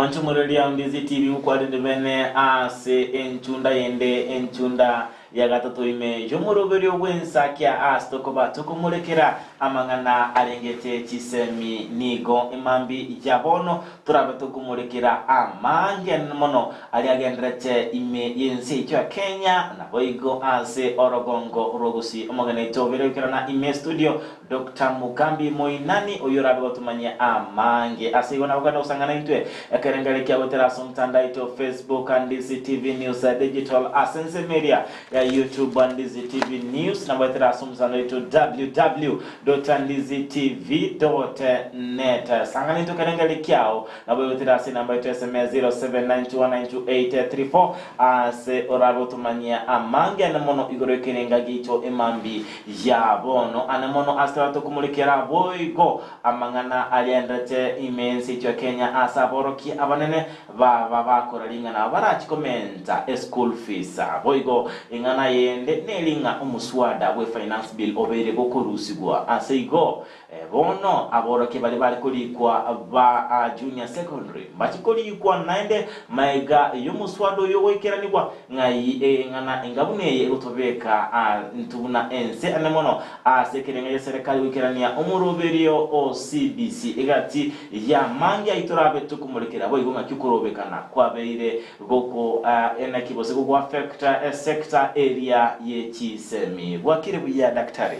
Oncho Murelia on Dizi TV ukwadi bene ase enchunda yende enchunda ya gatatu ime jomurobero wensa kya astoko batuko murekera amangana arengete chisemi nigo imambi jabono turabeto kumurekera amange mono aliagendrete ime yensi cha Kenya na boigo ase orogongo rogusi omagane tobere kirana ime studio Dr. Mugambi Moinani oyorabe gotumanya amange ase gona uganda usangana intwe ekerengale kya wetera somtanda ito Facebook and DCTV News Digital Asense Media ya YouTube and DCTV News na wetera somtanda ito www.dctv.net sangana ito kerengale kyao na wetera si namba ito SMS 0792192834 ase orabo tumanya amange na mono igoro kerenga gito emambi yabono anamono astrato kumulikera boigo amangana aliendete imensi cho Kenya asaboroki abanene bakora na barachi komenta school fees boigo ingana yende nelinga umuswada we finance bill obere gokurusigwa aseigo bono aboroki bali kulikwa ba junior secondary bachikolikwa naende maiga yumuswado yowekeranibwa ngai ngana ingabuneye rutobeka ntubuna ense anemono asekerenga serikali wikerania umuroberio o CBC igati ya mangi aitorabe tukumulikira boigo ngakikurobekana kwabeire goko ena kibose goko affect sector area ye chisemi bwakire buya daktari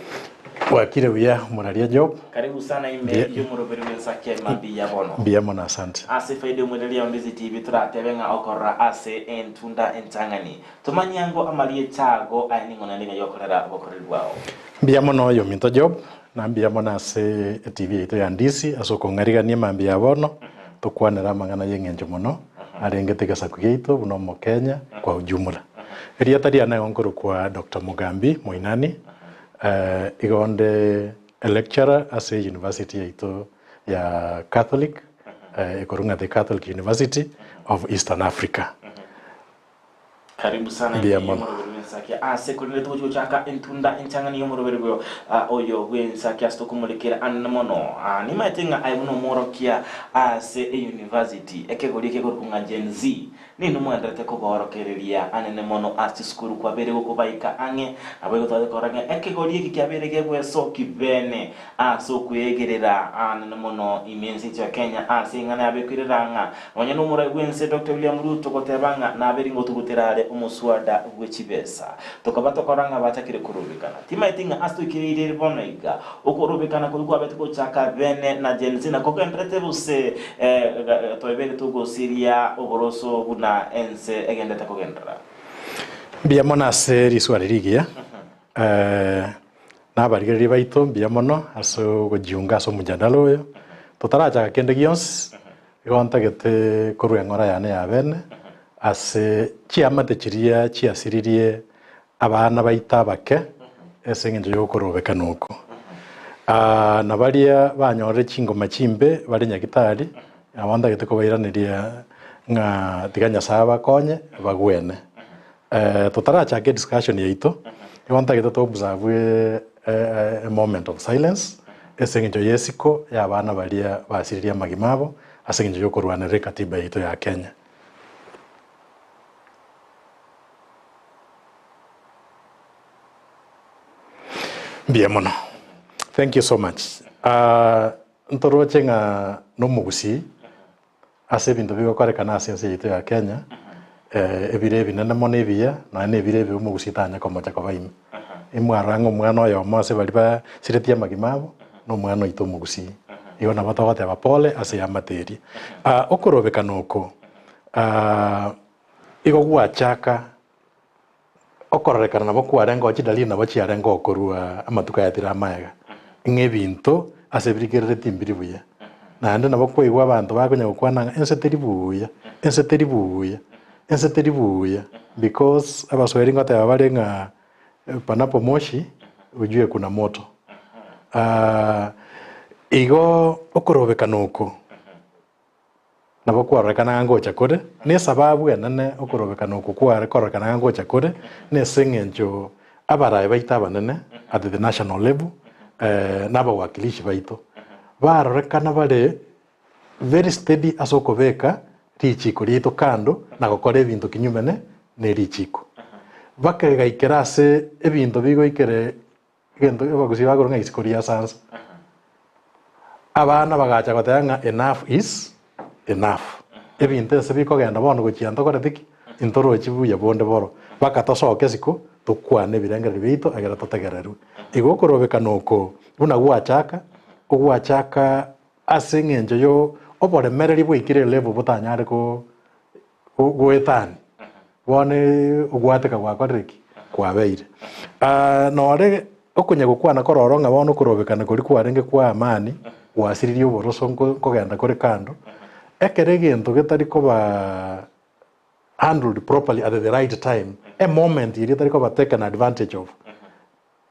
wakire buya munaria job karibu sana ime yumuroberio wensakia mabi ya bono biya mona asante ase faide munaria on Dizi TV turatebenga okora ase entunda entangani tumanyango amalie tago ainingona ndinga yokorera bokorerwao biya mono yo minto job na biya mona ase TV ito ya ndisi asoko ngarigania mambi ya bono tukwanera mangana yengenjo mono arengete gasakugeito buno mu Kenya kwa ujumla eria tari ana onkoro kwa Dr. Mugambi Moinani igonde a lecturer ase university ito ya Catholic ikorunga the Catholic University of Eastern Africa. Karibu sana wensakia sekunde tujo chaka entunda entangani yomorobergo oyo wensakia stokumulekera anmono ni maitenga aibuno morokia ase university ekegolike gokunga Gen Z ni numwendete ko borokereria anene mono art school kwa bere go baika ange abayo tade koranga ekegolike kyabere gegwe soki bene so kuyegerera anene mono imensi ya Kenya ngana abekwiranga onye numura wense Dr. William Ruto kotebanga na aberi ngotuguterare umuswada wechibesa tokabato koranga batakire kurubikana timaitinga asto kirire bonaiga ukurubikana kulikuwa betiko chaka bene na Gen Z na kokendrete buse toebere tugo Syria oboroso buna ense egendeta kogendra biya mona se riswari rigia na barigeri baito biya mono aso gojiunga so mujadalo yo totaraja kende gions igonta gete kurwengora yane ya bene ase chiamate chiria chiasiririe abana baita bake esengenje yokorobeka nuko na baria banyore chingoma chimbe bari nyagitari abanda gete ko bairaniria nga tiganya saba konye bagwene totaracha ke discussion yaito igonta gete to observe a moment of silence esengenje yesiko ya abana baria basiriria magimabo asengenje yokorwanere katiba yaito ya Kenya. Bien mono. Thank you so much. Ntoroche nga no mugusi ase bintu bigo kwarekana ase ito ya Kenya ebire binene mono ebia na ne ebire bi mugusi tanya komocha kobaimi imwarango mwana oyo mose bali ba siretia magimabo no mwana ito mugusi iyo na batogate abapole ase ya materi okorobeka noko igo gwachaka okorekana nabo kwarengo chidali nabo chiarengo okorua amatuka yatira amaega ngebinto asebirigerere timbiri buya nande nabo kwoigwa abantu bakonya gukwana enseteri buya because abasweri ngote babarenga panapo moshi ujue kuna moto igo okorobeka nuko nabo kwarekana ngocha kore ne sababu enene okorobeka nuko kwarekana ngocha kore ne sengenjo abaraye baita banene at the national level nabo wakilishi baito barekana bare very steady asokobeka richiko rito kando na gukora ebintu kinyume ne richiko bakaigikira ase ebintu bigoikere gento bagusi bagorunga isikoria sansa abana bagacha gotanga enough is enough ebintu ese bikogenda bono gochianta kore thiki intoro chibuya bonde boro bakatosoke siko tukwane birengere bito agera totegereru igokorobeka noko buna gwachaka ase ng'encho yo oboremereri bwikire level butanyare ko gwetani bone ugwateka gwakoreki kwabeire nore okunya gukwana kororonga bono kurobekana kuri kwarenge kwa amani wasiririe uboroso kogenda kuri kando ekere gento getari koba handled properly at the right time a moment iri tari koba taken advantage of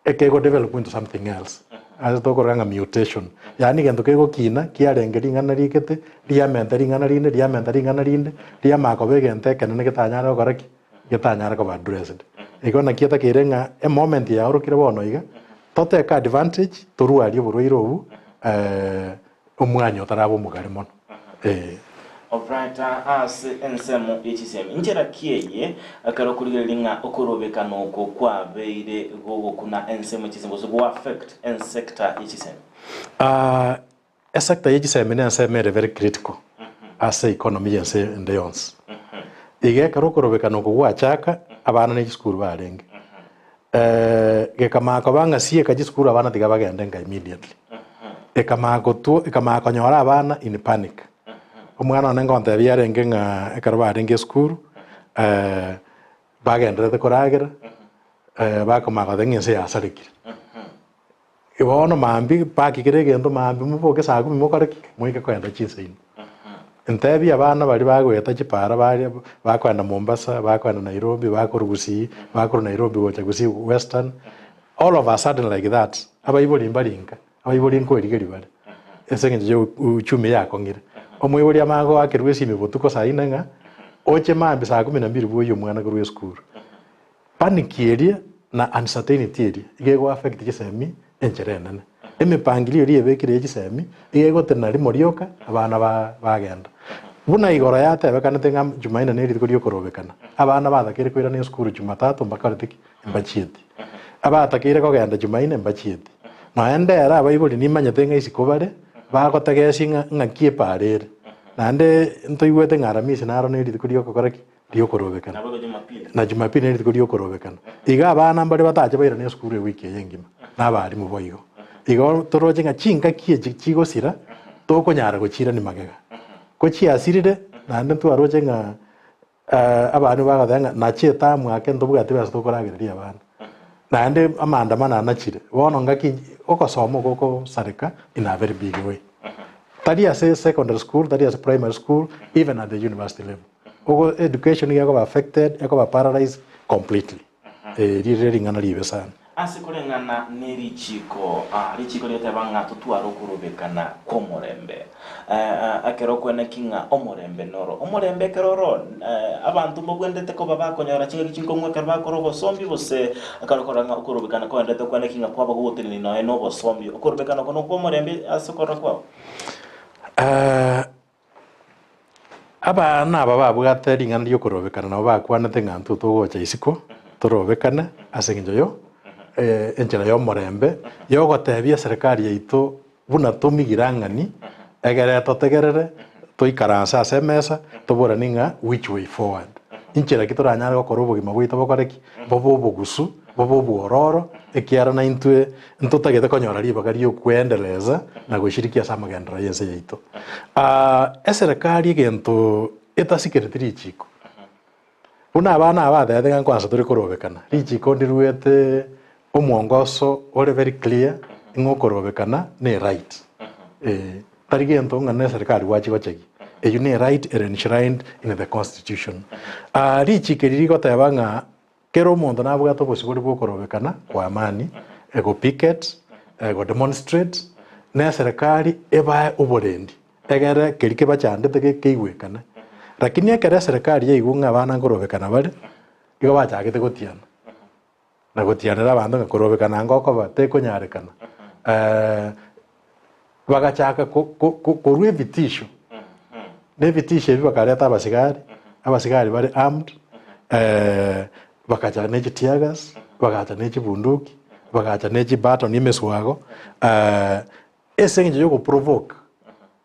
ekego develop into something else as to koranga mutation yani gento kego kina kiarengeri ngana rikete riamentari ngana rinde riamentari ngana rinde riamakobe gente kenene getanyara koreki getanyara koba addressed igona kieta kirenga a moment ya orokire bono iga toteka advantage toruarie buroiro ubu omwanyo tarabo mugari mono Alright, as ensemo echisemi injera kieye akaro kurigelinga okorobeka noko kwabeire gogo kuna ensemo echisemi go affect en sector echisemi a sector echisemi ne ensemo very critical as economy yense ndeyons ige karo korobeka noko gwachaka abana ne school barenge gekamako banga sie kaji school abana tiga bagenda nga immediately ekamako nyora abana in panic omwana onenga ontebia arenge ng'a ekero barenge esukuru bagenderete koragera bakomaka goteba ng'ense yasarekire ibono mambi bakigere egento mambi muboke saa 10 mokoreki moike kwenda chinsaini ntebia abana bari bagweta chipara bari bakwenda Mombasa bakwenda Nairobi bakora Gusii bakora Nairobi gocha Gusii Western all of a sudden like that abayibori mbaringa abayibori nkoerigeri bare ese nje uchumi yakongire omwibori amago akirwe simi botuko saa 4 nga oche mambi saa 12 bwoyo mwana kurwe school panikieria na uncertainty eri igego affect gisemi encherenene emipangilio ri ebekire gisemi igego tenari morioka abana bagenda buna igoro yatebekanete ngam Jumaine neri kurio korobekana abana bathakire kwira ne school Jumatatu mpaka ritiki mbachieti abatakire kogenda Jumaine mbachieti naendera abayibori nimanyete ng'isi kobare bagotegesi ng'akie parere nande ntoigwete ng'aramisi naro neri kurio kokoreki rio korobekana na Jumapili neri kurio korobekana iga abana mbare batache baira ne school wiki yengima nabari mu boigo igo toroje ng'achinga kie chigosira tokonyara gochira ni magega kochiasirire nande twaroje ng'a abantu bagathenga nacheta mwake ntobugate basa tokoragereria abana nande amandamana anachire bono ngaki okosoma goko sareka in a very big way tadi as secondary school tadi as primary school even at the university level ogo education yako affected yako paralyzed completely really ngana libe sana asikolengana ne richiko lyotebanga tutwara okurobekana kw'omurembe akero kwene kinga omurembe noro omurembe keroro abantu bogwendete ko babakonyora chinga kichinkongwe kar bakoro obosombi bose akarokoranga okurobekana kwendete kwene kinga kwaba gutini no eno obosombi okurobekana kono kw'omurembe asikora kwabo abana bababwate ringana lyokurobekana nabo bakwanete ng'antu togocha isiko torobekana ase nginjo yo enchera y'omurembe yogotebia serikali yaito buna tumigirang'ani egere totegerere toikaransa ase emesa toborani ng'a which way forward inchera ki toranyare gokora obogima bwaito bokoreki bobo obogusu bobo obwororo ekiara na intwe ntotagete konyora ribaga riokwendereza na goshirikia ase amagendero yense yaito eserikali egento etasikireti richiko buna abana abathete ng'a kwansa tori korobekana richiko ndirwete omwongoso ore very clear ng'okorobekana ne right tari gento ng'a ne serikali gwachigochegi eyu ne right enshrined in the constitution richiko riri goteba ng'a kero omonto nabwate obosibori bwokorobekana kwa amani ego picket ego demonstrate ne serikali ebae oborendi egere keri kebachandete keigwekana lakini ekere serikali yaigu ng'a abana nkorobekana bare igo bachagete gotiana na gotianera abanto ngakorobekana ngoko batekonyarekana bagachaka korwa ebitisho ne vitishe hivi bakaleta abasigari bari armed bakacha nechi tiagas bakacha nechi bunduki bakacha nechi baton imeswago ese nje yo provoke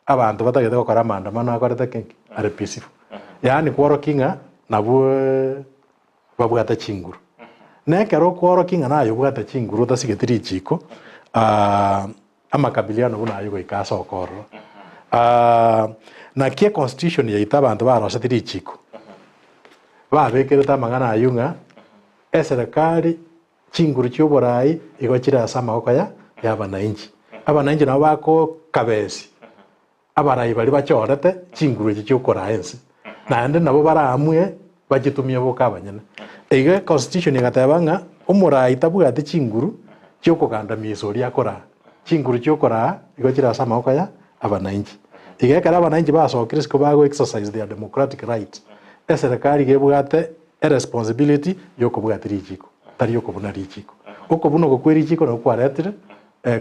abantu batagete gukora maandamano akorete kingi are peaceful yani kworo kinga nabwo babwata chinguru nekero kworo kinga nayo bwata chinguru tasigetiri chiko amakabiliano buna ayo goikasa okoro na kie constitution ya itabantu barose tiri chiko babekereta magana ayunga eserikali chinguru cy'uburai igokira samako ya abananchi nabo bako kabesi abarai bari bachorete chinguru cy'ukora ensi nande nabo baramwe bagitumye bukabanyana ige constitution igatabanga umurai tabugate chinguru cy'ukugandamiza uri akora chinguru cy'ukora igokira samako ya abananchi ige kara abananchi basokire ko bago exercise their democratic right eserikali gebugate responsibility yo kubwatira ichiko tari yo kubuna richiko uko buno gokwera ichiko no kwaretire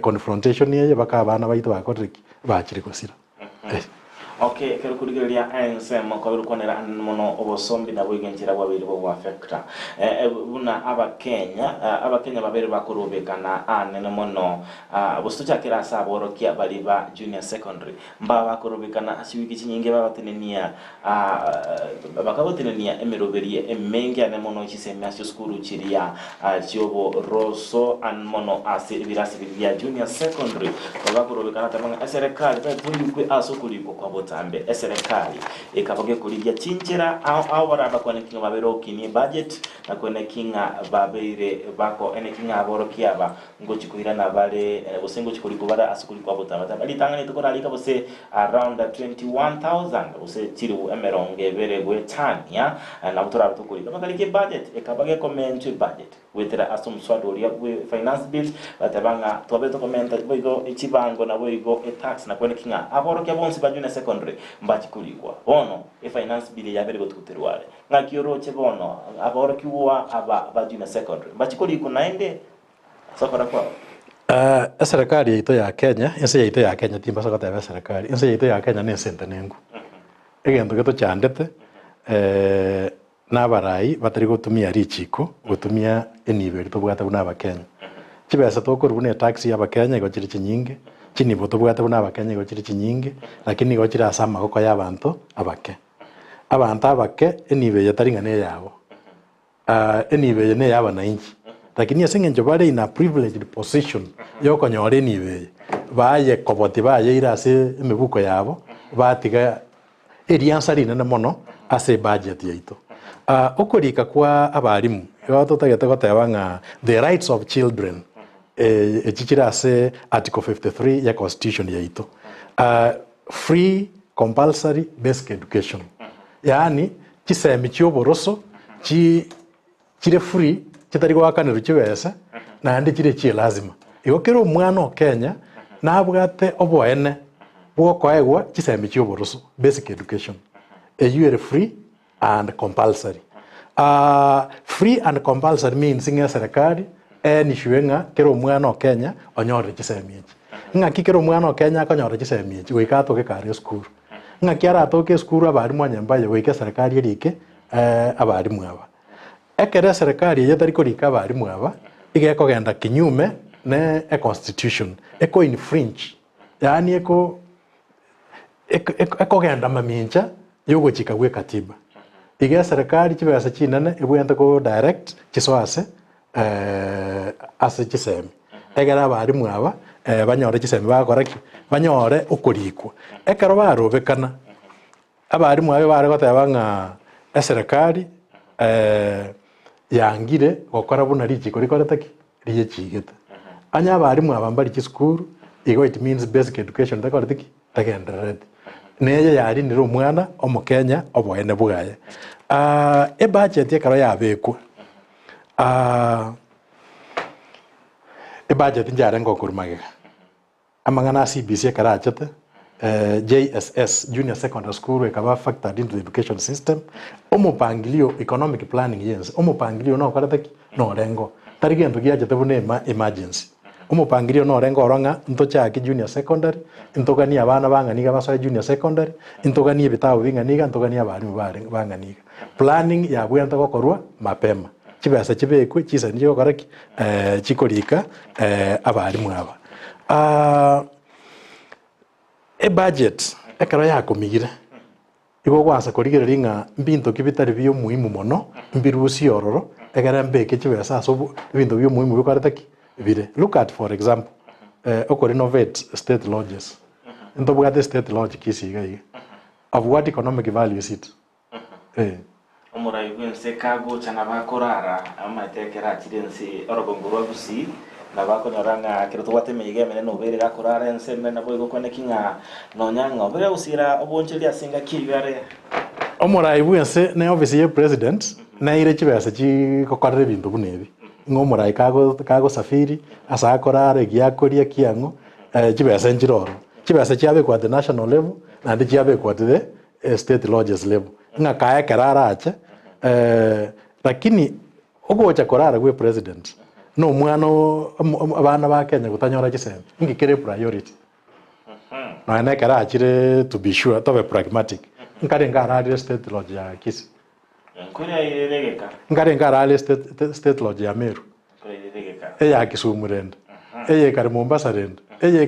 confrontation ye bakabana baito bakoriki bakiri gusira okay kero kurigeria ensemo ko birukonera mono obosombi na bwigenjira bwabiri bo affecta buna abakenya babiri bakurubikana anene mono bostucha kira saborokia baliba junior secondary mba bakurubikana asiwiki kinyinge babatenenia bakabotenenia emeroberie emengi ane mono chisemya skuru chiria chiobo roso an mono asibirasi bya junior secondary bakurubikana tamanga serikali tuyukwe asokuliko kwa tambe eserikali ikapage kulijia chinchira au baraba kwa nekinga babero kini budget na kwa nekinga babere bako enekinga aboro kiaba ngochi kuhira na bale busengo chikuliko bara asukuliko abotamba bali tangani tukora alika bose around 21,000 bose chiru emeronge bere gwetania na utora tukulika makalike budget ikapage comment budget wetera asum swadori ya finance bill batabanga twabeto comment boigo ichibango na boigo tax na kwa nekinga aboro kiabonsi bajune secondary mbachi kulikwa bono finance bill ya bere gotuterwale ngakioroche bono aboro kiwa aba bajune secondary mbachi kuliko naende sokora kwa serikali yetu ya Kenya ense yetu ya Kenya timba sokota ya serikali ense yetu ya Kenya ne sente nengu egento geto chandete nabarai batari gutumia richiko gutumia eniberi tobwata buna abakenya chibesa tokuru bune taxi y'abakenya igokiri chinyinge chini boto bwata buna abakenya igokiri chinyinge lakini igokira asama goko y'abantu abake enibe yataringa ne yabo enibe ne yaba nainchi lakini yasinge njobare in a privileged position yoko nyore enibe baye koboti baye irase emebuko yabo batiga eriansari nene mono ase budget yaito okorika kwa abarimu yo totagete gotebanga the rights of children echichira ase article 53 ya constitution yaito free compulsory basic education yani chisemi cyoboroso chire free chitari gwakanira chibese na ndi chire chi lazima igokero umwana Kenya nabwate oboene bwokoegwa chisemi cyoboroso basic education you free and compulsory free and compulsory means inga serikali ni shuenga kero mwana Kenya onyore chisemiechi nga kikero mwana Kenya akonyore chisemiechi goikato ke kare school nga kiara toke school abari mwanyamba ye goike serikali erike abari mwaba ekere serikali yetari korika abari mwaba igeko genda kinyume ne a constitution eko infringe yani eko genda mamincha yogo chikagwe katiba ige serikali chibesa chinane ibwente ko direct chisoase ase chisemi egera bari mwaba banyore chisemi bakoraki banyore ukurikwa ekero barobekana abari mwabe bare gotebanga serikali yangire gokora buna richiko rikoretaki riye chigete anya bari mwaba mbari chiskuru igo it means basic education takoretaki tagenderere neye yari ni rumwana omukenya oboene bwaye budget yakaro yabekwa budget njare ngokurumagega amangana CBC karachete JSS junior secondary school ekaba factored into the education system omupangilio economic planning yes omupangilio no karataki no rengo tarigento giaje tebune emergency umupangirio no rengo oronga ntochaki junior secondary intogania abana banganiga basoe junior secondary intogania bitabo binganiga intogania abarimu banganiga planning ya bwenta gokorwa mapema chibesa chibekwe chisa niyo koraki chikorika abarimu aba budget ekero yakomigire igo gwasa korigereri ng'a mbinto kibitari byo muhimu mono mbirusi ororo egere mbeke chibesa aso binto byo muhimu bikorete ki bire. Look at for example oko renovate state lodges into bugate state lodge kisiga of what economic value is it omurai gwense kago chana bakorara amatekera chirense orogongurwa gusi na bako nyoranga kiruto watemeye mene no bere gakorara ense mena boigo konekinga nonyanga bere usira obonchelia singa kibare omurai gwense ne office ye president na ire chibesa chi kokorere bintu bunebi ngomurai kago safiri asa akorare giakoria kiango chibesa njiroro chibesa chiabe kwa the national level na ndi chiabe kwa the state lodges level nga kaya karara acha lakini ogocha korara gwe president no mwana abana ba Kenya gutanyora chisembe ngikere priority na ene kara achire to be sure to be pragmatic ngare ngara state lodge ya Kisii Kuria iregeka. Ngare ngara state lodge ya Meru. Eya Kisumu rend. Eye kare Mombasa rend. Eye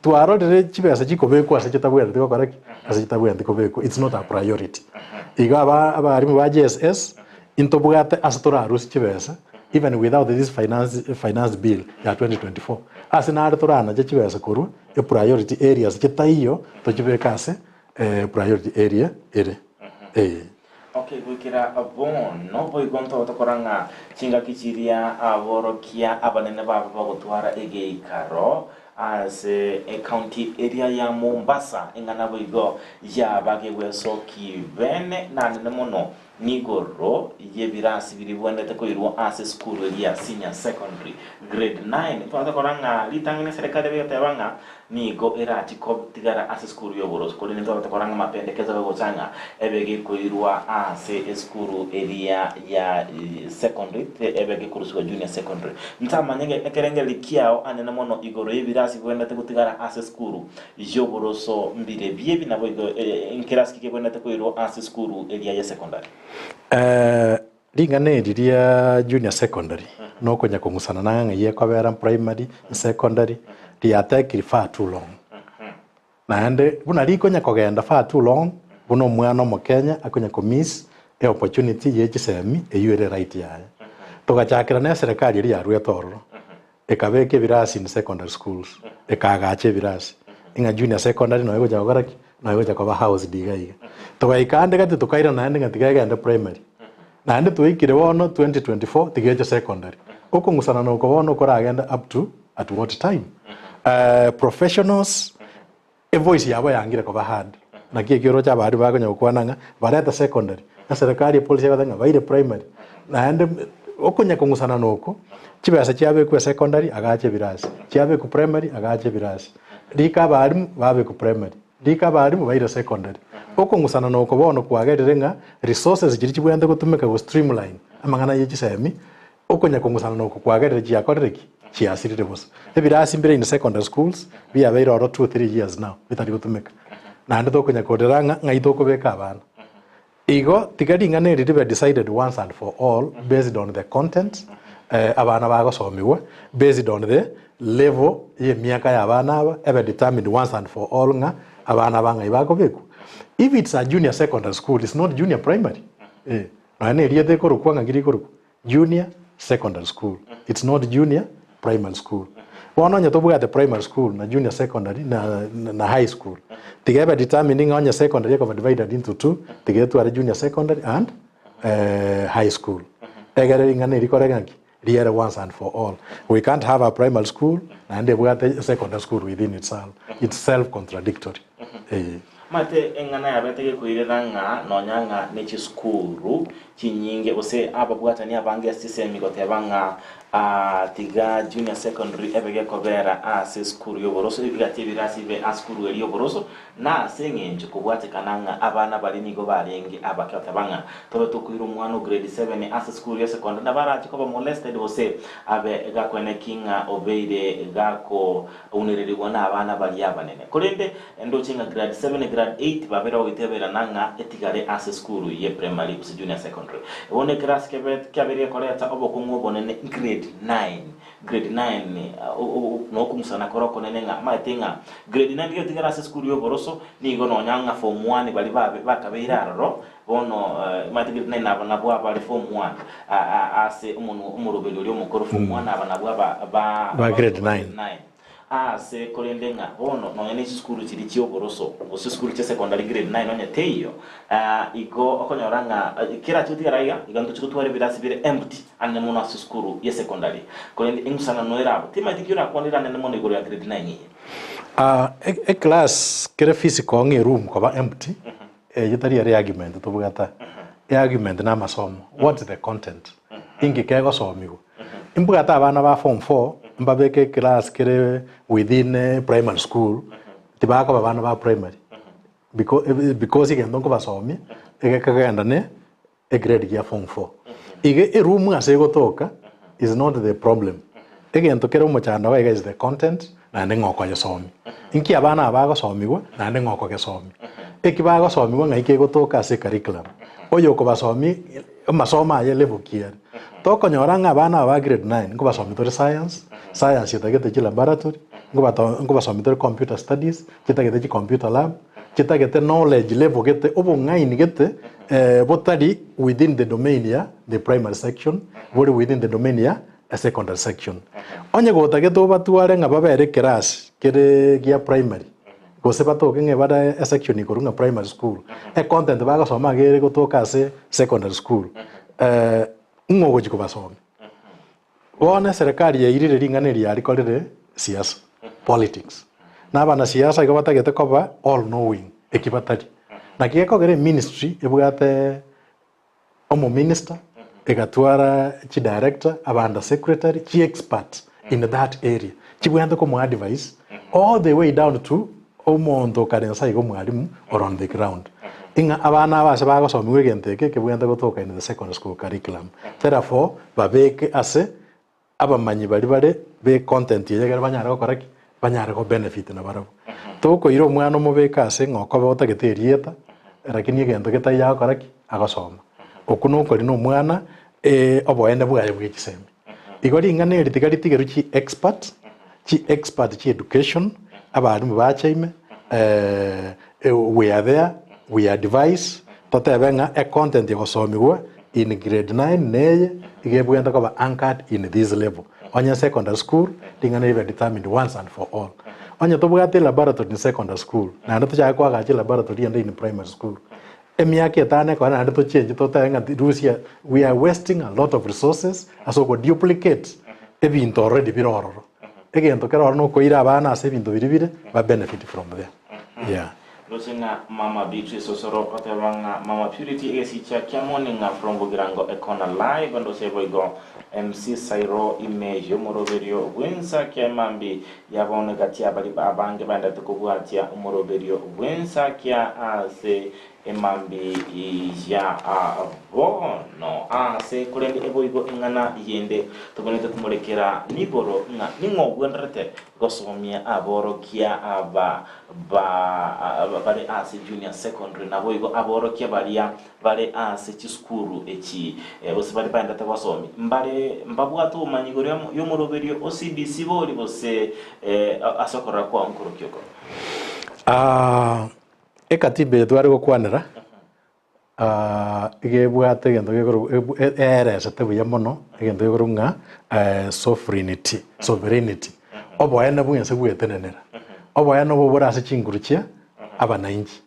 tuarorere chibesa chikobekwa ase chitabwera tiko koraki. Ase chitabwera tiko beko. It's not a priority. Iga abarimu ba JSS into bugate ase torarusi chibesa even without this finance bill ya 2024. Ase nare torana chibesa koru e priority areas chitaiyo to chibeka ase priority area ere. Okay, gwikira abono boigonto tokoranga chinga kichiria aborokia abanene baba bagotwara egeikaro as a county area ya Mombasa ingana boigo ya bagegweso kibene na nene mono nigoro yebirasi biribwendete koirwo as school ya senior secondary grade 9 tokoranga litangine serikali begatebanga nigo erati ko tigara as school yo boros ko ni tokoranga mapendekeza bagotanga ebege koirwa as school area ya secondary ebege kuruswa junior secondary ntamanyenge ekerenge likiao anene mono igoro yebirasi bwendete kutigara as school yo boroso mbire biebi nabo inkiraski ke bwendete koirwa as school area ya secondary ringane diria junior secondary no konya kongusana nanga ye kwabera primary secondary dia take far too long na ande buna rikonya kogenda far too long buno mwana mo Kenya akonya ko miss e opportunity ye chisemi e yure right yae tugachakira na serikali iri yarwe tororo ekabeke birasi in secondary schools ekagache birasi inga junior secondary no ego jagoraki no ego jakoba house digaiga tugaikande gati tukaira na ande ngatigaga ande primary na ande tuikire wono 2024 tigeje secondary uko ngusana no ko wono koragenda up to at what time professionals a voice yabo yangire ko bahad na kigero cha bari bagonya kwananga bareta secondary na serikali policy badanga baire primary na ande okunya kongusana noko chibasa chiabe ku secondary agache birasi chiabe ku primary agache birasi dika barimu babe ku primary dika barimu baire secondary okongusana noko bono kwagererenga resources jiri chibwende gutumika go streamline amangana yichisemi okunya kongusana noko kwagerere chiakorereki chiasirire bosa ebirasi mbere in secondary schools we are around 2-3 years now bitari gutumika na ande tokunya koderanga ngaito kubeka abana igo tigaringa ne ribe decided once and for all based on the content abana bagosomiwe based on the level ye miaka ya abana aba ebe determined once and for all nga abana banga ibagobeku. If it's a junior secondary school, it's not junior primary. Na ne riede ko rukwanga ngiri ko junior secondary school. It's not junior primary school. Wono nya tobuga the primary school na junior secondary na high school. Together determining on your secondary ko divided into two, together to junior secondary and high school. Egere ngane rikoregangi riere once and for all. We can't have a primary school and we have a secondary school within itself. It's self contradictory. mate engana yabetege kuiranga nonyanga nechi skuru chinyinge ose ababwatani abange system igotebanga tiga junior secondary ebege kobera ase skuru yoboroso ibigatibirasi be askuru eri yoboroso na sengenje kubwate kananga abana bali nigo barenge abakatabanga tobe tukuira umwana grade 7 ase skuru ya secondary na barachi ko molested ose abe gakwene kinga obeide gako unererigwa na abana bali abanene kolende endo chinga grade 7 grade 8 babera witebera nanga etigare ase skuru ye primary use junior secondary one class kebet kabere koleta obokungo bonene grade 9 no kumusana koroko nenenga maitenga grade 9 ke tigara ase skuru yo boroso ni gono nyanga form 1 bali babe bakabeiraro bono matigire 9 abana bwa bali form 1 ase umurobelo lyo mukoro form 1 abana bwa ba grade 9 se kolendenga bono no nyene skuru chiri chio boroso ose skuru cha secondary grade 9 onye teyo igo okonyoranga kira chutiraiga iganto chikutware birasi bire empty ane mono ase skuru ye secondary kolende ingusana no erabo tima dikira kwandira nene mono igoro ya grade 9 a class kere physical ngi room ko ba empty yitari ari argument to bugata argument na masomo what is the content ingi kego somigo imbugata abana ba form 4 mbabeke class kere within primary school tibako babana ba primary because igendo ko basomi egekagenda ne a grade ya form 4 ige room ase gotoka is not the problem egento kere umuchanda wa is the content na ngoko yasomi inki abana abago somigo na ngoko gesomi ekibago somigo ngaike gotoka ase curriculum oyo ko basomi masoma ya level kier toko nyoranga abana ba grade 9 ngo basomi to science yitagete chi laboratory ngo basomi to computer studies kitagete chi computer lab kitagete knowledge level gete obo ngaini gete botari within the domain ya the primary section bori within the domain ya a secondary section onye gotagete obatuare nga babere class kere gia primary gose batoke nge bada a section ikorunga primary school content baga soma gere gotoka ase secondary school ngogo jiko basomi wona serikali ya irire ringaneri yari kolere siasa politics na bana siasa igo batagete koba all knowing ekibatari na kieko gere ministry ebugate omo minister egatwara chi director abanda secretary chi expert in that area chibwende ko mu advice all the way down to omondo karensa igo mwalimu or on the ground inga abana base bagosomiwe genteke kebwende gotoka in the secondary school curriculum therefore babeke ase abamanyi bari be content yegera banyara gukora ki banyara go benefit na barabo toko iro mwana mubeka ase ngoko botageterieta lakini egento getaya gukora ki agasoma okuno kori no mwana oboende bwaye bw'ekisembe igori ingane ritigari tigeru chi expert chi education abarimu bachaime we are there we advise totebenga a content yogosomiwa in grade 9 neye igebwenda ko ba anchored in this level onya secondary school tingana ibe determined once and for all onya to bugate laboratory in secondary school na ndo cha kwa ga laboratory and in primary school emiake tane ko na ndo change to tenga Russia we are wasting a lot of resources aso go duplicate ebinto already birororo egento kero no ko ira bana ase binto biribire ba benefit from there yeah Lucinga Mama Beatrice Osoro Otevanga Mama Purity Esicha Kiamoninga from Bugirango Econa Live and Oseboigo MC Sairo Image Umoroberio Winsa Kiamambi Yavone Gatia Bali Abange Banda Tukubuatia Umoroberio Winsa Kia Ase Emambi ya bono se kurendi eboigo ingana yende tukonete kumulekera niboro nga ningo gwendrete gosomia aboro kia aba bale ase junior secondary na boigo aboro kia balia bale ase chiskuru echi bose bali banda tabasomi mbale mbabwato umanyigoro yo moroberio OCBC boli bose asokora kwa nkuru kyoko ekatibe twari gukwanira igebwate gento gegoro erese buya mono egento gegorunga sovereignty oboyana bwense bwetenenera oboyana bo borase chinguruchia abananchi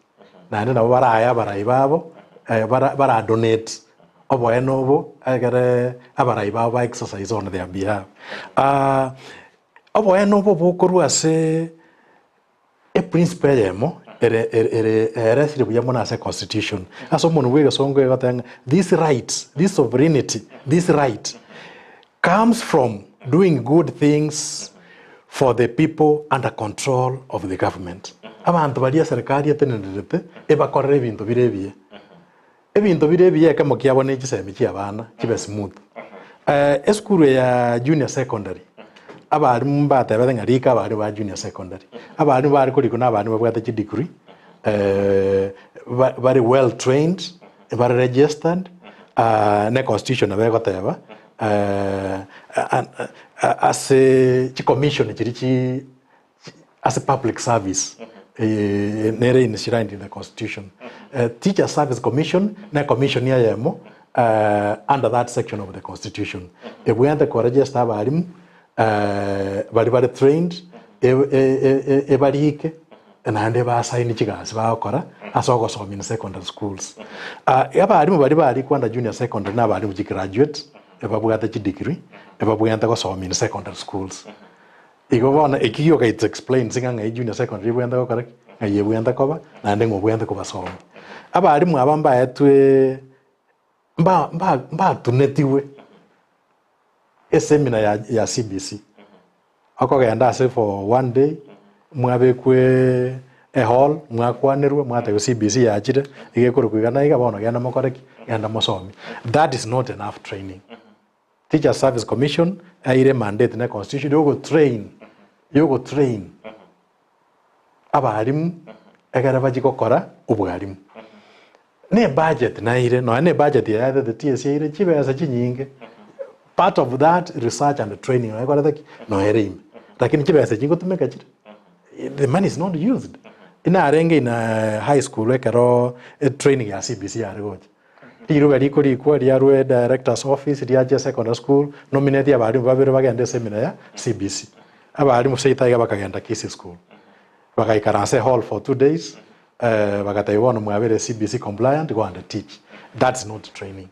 nande nabo baraya barayi babo bara donate oboyana bo agere abarayi babo ba exercise on their behalf oboyana bo bokorwa se e principle yemo ere sire buya mona ase constitution aso monu wege songo ego this right, this sovereignty, this right comes from doing good things for the people under control of the government. Abantu balia serikali etenenderete ebakorera ebintu birebie. Ebintu birebie kama kiabone giseme kiabana kibe smooth. Eskuru ya junior secondary. Abarimu mbate batenga rika abari ba junior secondary. Abarimu bari kuri kuna abarimu babwate ki degree. Very well trained, very registered. Ne constitution abegoteba. As a commission as a public service nere enshrined in the constitution. Teacher Service Commission na commission ya yemo under that section of the constitution. If we enter to register abarimu very trained ebarike nande basaini chigasi bakora asoko so in secondary schools. Abarimu bari kwanda junior secondary na abarimu graduate ebabwate chi degree ebabwante ko so in secondary schools. Iko bona ikiyo ka it explain singa ngai junior secondary bwante ko correct ngai bwante ko ba nande ngo bwante ko basomo. Abarimu abamba etwe mba tunetiwe seminar ya CBC. Ako genda ase for one day mwabekwe a hall mwakwanerwa mwate CBC yachire igekuru kwigana igabona genda mokoreki genda mosomi. That is not enough training. Teacher Service Commission aire mandate na constitution you go train abarimu egara bagikokora ubwarimu. Ne budget na ire no ne budget ya the TSA ire chibesa chinyinge. Part of that research and training I got that no ere lakini chibesa chingo tumeka chire. The money is not used. Ina arenge ina high school ekero training ya CBC ya regoje. Tiru bari kuri kwa diarwe director's office dia secondary school nominate abarimu babere bagende seminar ya CBC. Abarimu seita bakagenda Kisi school. Bakaikaranse hall for 2 days. Bakataiwana mwabere CBC compliant go and teach. That's not training.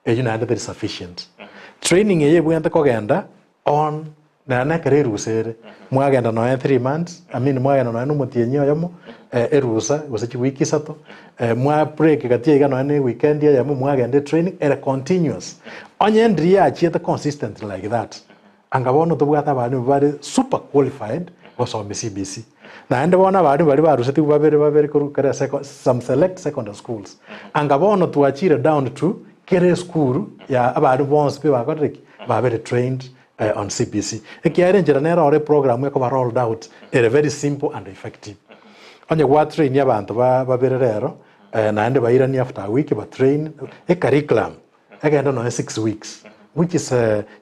That is sufficient. Training eye bwente kogenda on na kare rusere mwagenda no 3 months mwagenda no mutienyo yamo erusa gosechi wiki sato mwa break gatie ga no weekend ya mwagenda training era continuous onyendri ya chieta consistent like that angabono to bwata abantu bari super qualified for CBC na ende bona abantu bari baruseti babere kare some select secondary schools angabono to achire down to kere school ya abantu bonse pe bakoreki babere trained on CBC. Ekiarenjera nera ore program yako rolled out very simple and effective. Onye wa train y'abantu babere rero na ende bayirani after a week ba train a curriculum agenda no 6 weeks which is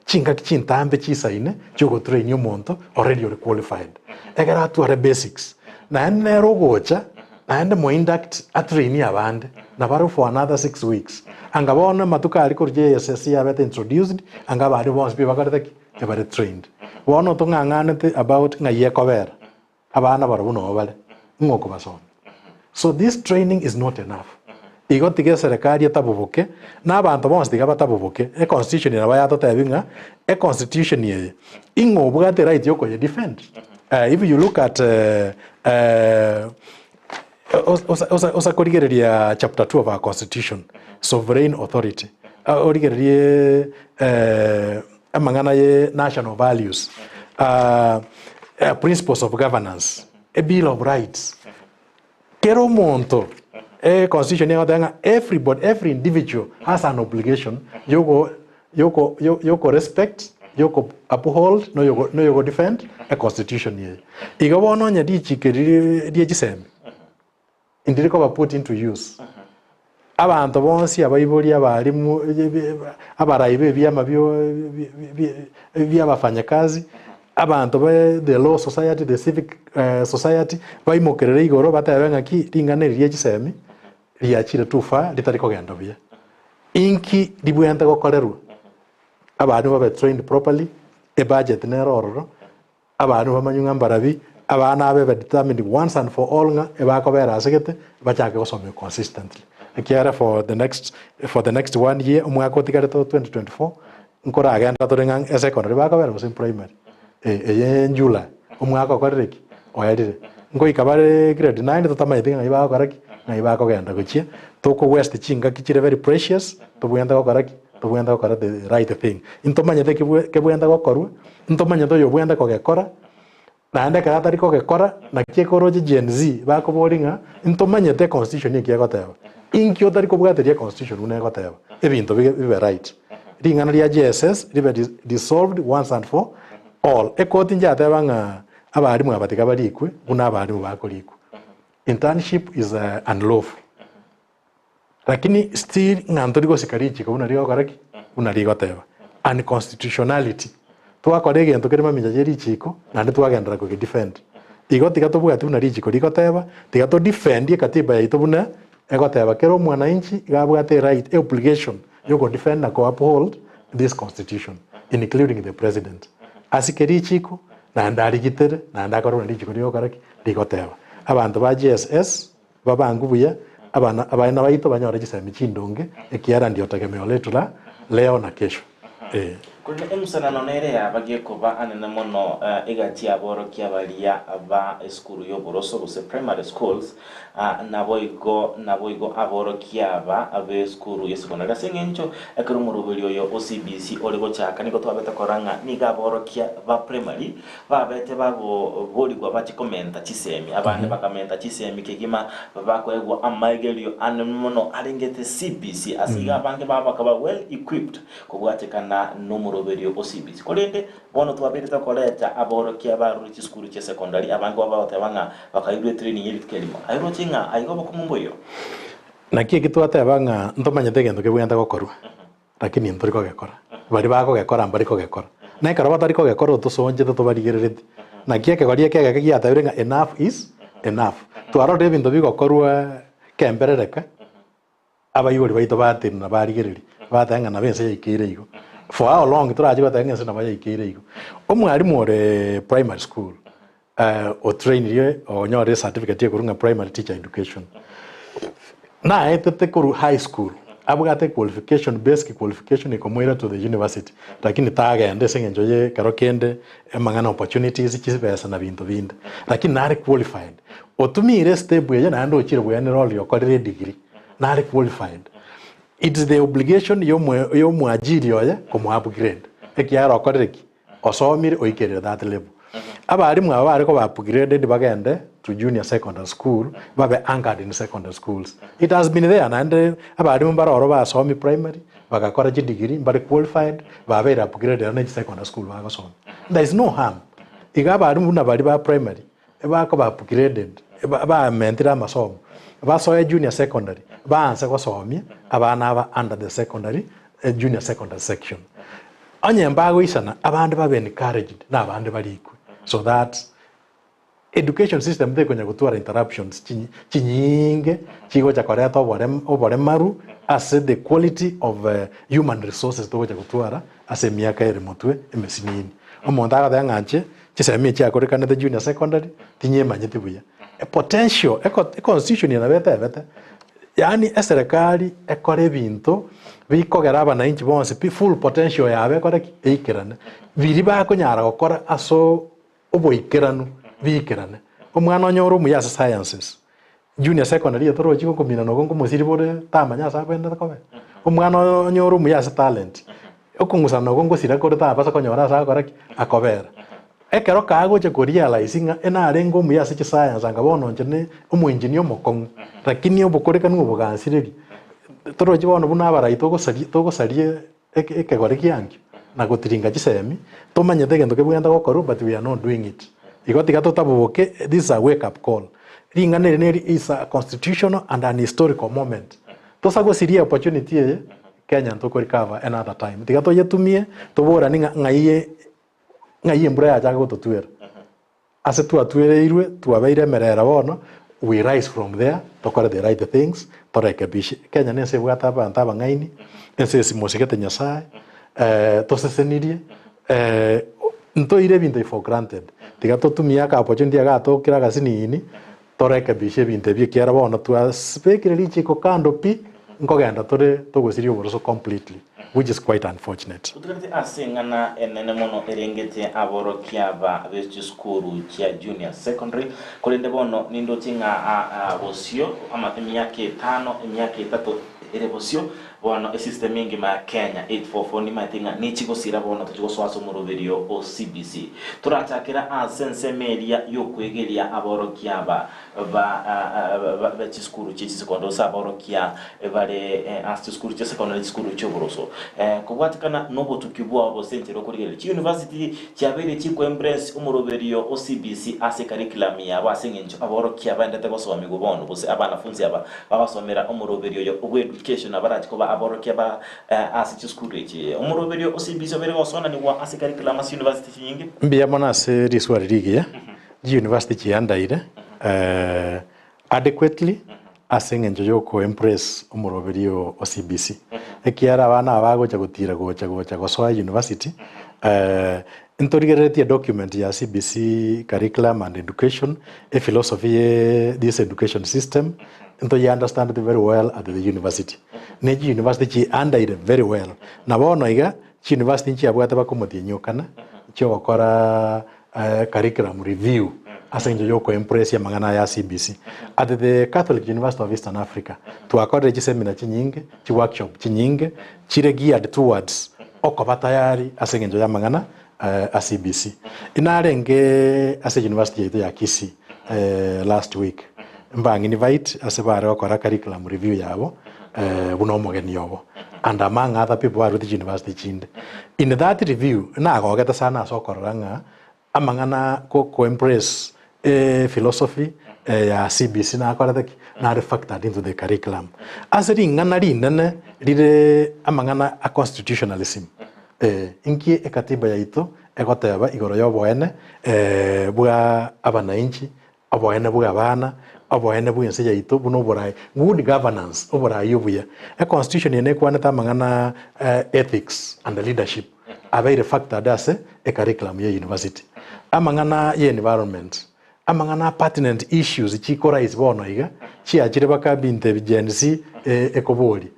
chinga chintambe chisaine chugo train y'umuntu already qualified. Egera to are basics. Na ende rogocha na ende mo induct a train y'abande na baro for another 6 weeks. Angabona matuka aliko JSS yabete introduced angaba ari bonse be bakareki ebare trained. Wono to ngangane about ngaye cover. Abana baro no bale ngoko bason. So this training is not enough. Igotige serikali tabubuke na abantu bonse digaba tabubuke e constitution na baya to tebinga e constitution ye ingo bugate right yoko ye defend. If you look at osa korigereria chapter 2 of our constitution, sovereign authority. Origererie amangana ye national values, principles of governance, a bill of rights. Kero monto constitution everybody, every individual has an obligation. Yoko respect, yoko uphold, no yoko defend a constitution ye. Igawono nya di chikeri di giseme. Indiriko ba put into use. Abantu bonsi abayibori abarimu abarayibe byama byabafanyakazi abantu ba the law society, the civic society bayimokerere igoro batabenga ki ringane riye gisemi liyachire tufa litariko gendo bya inki dibuyanta gokorerwa abantu babe trained properly a budget neroro abantu bamanyunga mbarabi abana abe determined once and for all nga ebakobera asegete bachake gosome consistently akiara for the next 1 year umwaka otigare to 2024 nkora agenda torenga secondary bakobera gose primary July umwaka okorereki oyadire ngoi kabare grade 9 totamanyete ng'ai koraki ng'ai bakogenda gochia toko waste chingaki chire very precious tobwenda gokoraki tobwenda gokora the right thing intomanyete kebwenda gokorwa intomanyete oyo bwenda kogekora naende kera tari kogekora naki ekoroche Gen Z bakoboringa intomanyete constitution eki egoteba inki otari kobwateria constitution una egoteba ebinto bibe right ring'ana ria JSS ribe dissolved once and for all ekoti njateba ng'a abarimu abatika barikwe buna abarimu bakorikwa internship is unlawful lakini still ng'antori gosikarichi ko unari gokoraki unari goteba unconstitutionality twakora egento kere maminya jeri chiko nande twagendera ko defend igoti gatobwati unari chiko rigoteba tigato defend ekatiba yaito buna egoteba kero mwananchi gabwate right obligation yo defend na ko uphold this constitution including the president asikeri chiko na ndari gitere na ndakora unari chiko rigokoraki rigoteba abantu ba GSS babangu buya abana baito banyora gisemi chindonge ekiara ndio tegemeo letu la leo na kesho kuri emusana nonere abagiye kuba anene mono egati aboro kiabalia aba school yo boroso bose primary schools naboigo aboro kiaba abe school yo secondary sengencho ekero murubiri yo OCBC ole gochaka niko twabeta koranga niga aboro kia ba primary babete babo boligwa bati komenta chisemi abane bakamenta chisemi kegima bakwegwa amagelio anene mono alengete CBC asiga bange baba kaba well equipped kubwatekana nomuroberi OCBC kolende bono twabirita koleta aboro kia baru chi school che secondary abango babatebanga bakaidwe training yeli kelimo ayiro chinga ayigo bakumumboyo nakie kitwatebanga ntomanyete gento kebwenda gokorwa lakini ntori kogekora bari bagogekora mbari kogekora na karaba tari kogekora tusonje tubarigerereti nakie kegorie kege kiatabirenga enough is enough twarore bintu bigokorwa kemberereka abayigori baito batina barigereri batanga na bense ikire igo for how long turaje batanga nse na baye ikire igo omwarimu ore primary school o train o nyore certificate kurunga primary teacher education na etete kuru high school abugate qualification basic qualification ikomoira to the university lakini taagende sengenjoye karokende emangana opportunities chibesa na bintu binde lakini nare qualified otumire step ye na ndo chire bwe ne role yokorere degree nare qualified. It's the obligation yo mwajiri oye komu upgrade ekiara okoreki osomire oikere that level abarimu abari ko upgraded bagende to junior secondary school babe anchored in secondary schools. It has been there and abarimu baroro basomi primary bagakora degree but qualified babe upgraded na secondary school bagasoma. There is no harm igabarimu na bari ba primary bako ba upgraded ba mentira masomo basoya junior secondary baanse gosomia abana aba under the secondary junior secondary section anyembago isana abande babe encouraged na abande barikwe so that education system de konya gutwara interruptions chinyinge chigo cha koreta obore maru as the quality of human resources to gocha gutwara as miaka ere mutwe emesinini omonda ga nganche chisemi cha korekana the junior secondary tinye manyete buya a potential a constitution na beta yani serikali ekore bintu bikogera abananchi bonse full potential yabe kore ikirana biri bakonyara gukora aso oboikeranu bikirana omwana onyoro mu yasa sciences junior secondary yotoro chiko kombina no ngo musiri bore tamanya sabenda kobe omwana onyoro mu yasa talent okungusana no ngo sira kore ta basa konyora sa kore akobera ekero kago che realizing ena arengo mu yasa science anga bono njene omu engineer mokong lakini obukore kanu obugansireri toro chibono buna abaraito gosarie ekegore kiangi na gotiringa chisemi tomanyete gento kebwenda gokoro but we are not doing it igoti gato tabuke. This is a wake up call ringane is a constitutional and an historical moment tosago siria opportunity Kenya to recover another time tigato yetumie tobora ninga ngai mbura ya jago totwera ase twatwereirwe twabeire merera bono we rise from there tokore the right things torekebishe Kenya nese bwata abantu abangaini nese simosigete nyasaye tosesenirie ntoire bintu for granted tigato tumia ka opportunity ga tokira gasinini torekebishe bintu bye kiara bono twaspekire lichi ko kando pi ngogenda tore togosirio boroso completely, which is quite unfortunate. Utukati asingana enene mono erengete aboro kiaba bestu skuru kia junior secondary kolende bono nindo tinga bosio ama emyake 5 emyake 3 ere bosio bono system mingi ma Kenya 844 ni matinga nichiko sira bono tuchiko swaso muroverio o CBC turatakira asense media yo kwegeria aboro kiaba ba chiskuru chichi sekondo sa aboro kia bale chiskuru chichi sekondo chiskuru choboroso kubwatikana nobo tukibwa abo sentero kurigere chi university cyabere chiko embrace umuroverio o CBC ase curriculum ya basengenjo aboro kiaba ndate gosoma migobono bose abana funzi aba babasomera umuroverio yo education abarati ko aboro kiaba ase chiskuru echi umuroverio o CBC obere gosona ni wa ase curriculum as university nyingi mbia mona se riswari rigia university chiandaire adequately asengenjo yoko empress umuroverio o CBC ekiara abana abagocha gutira gocha gosoa university intorigeretie document ya CBC curriculum and education a philosophy this education system into you understand it very well at the university neji university under it very well na bono iga university chi abwata bakomotie nyokana chi okora curriculum review asenjo yoko empress ya magana ya CBC at the Catholic University of Eastern Africa to accord seminar chinyinge chi workshop chinyinge chire geared towards okoba tayari asenjo ya magana a CBC inarenge ase university yetu ya Kisii last week mbang invite asebare okora curriculum review yabo buno mogeni yobo and among other people at the university chinde in that review na agogeta sana sokoranga amangana ko embrace philosophy ya CBC na akora na refactored into the curriculum asiri ngana rinene rire amangana a constitutionalism inki ekatiba yaito egoteba igoro yoboene bwa abananchi aboene bwa abana aboene bwa ense yaito buno borai good governance oborai obuya a constitution ene kwaneta mangana ethics and leadership abaire factored as a curriculum ya university amangana ye environment amangana pertinent issues chikora is bono iga chi achire bakabinte bigenzi ekobori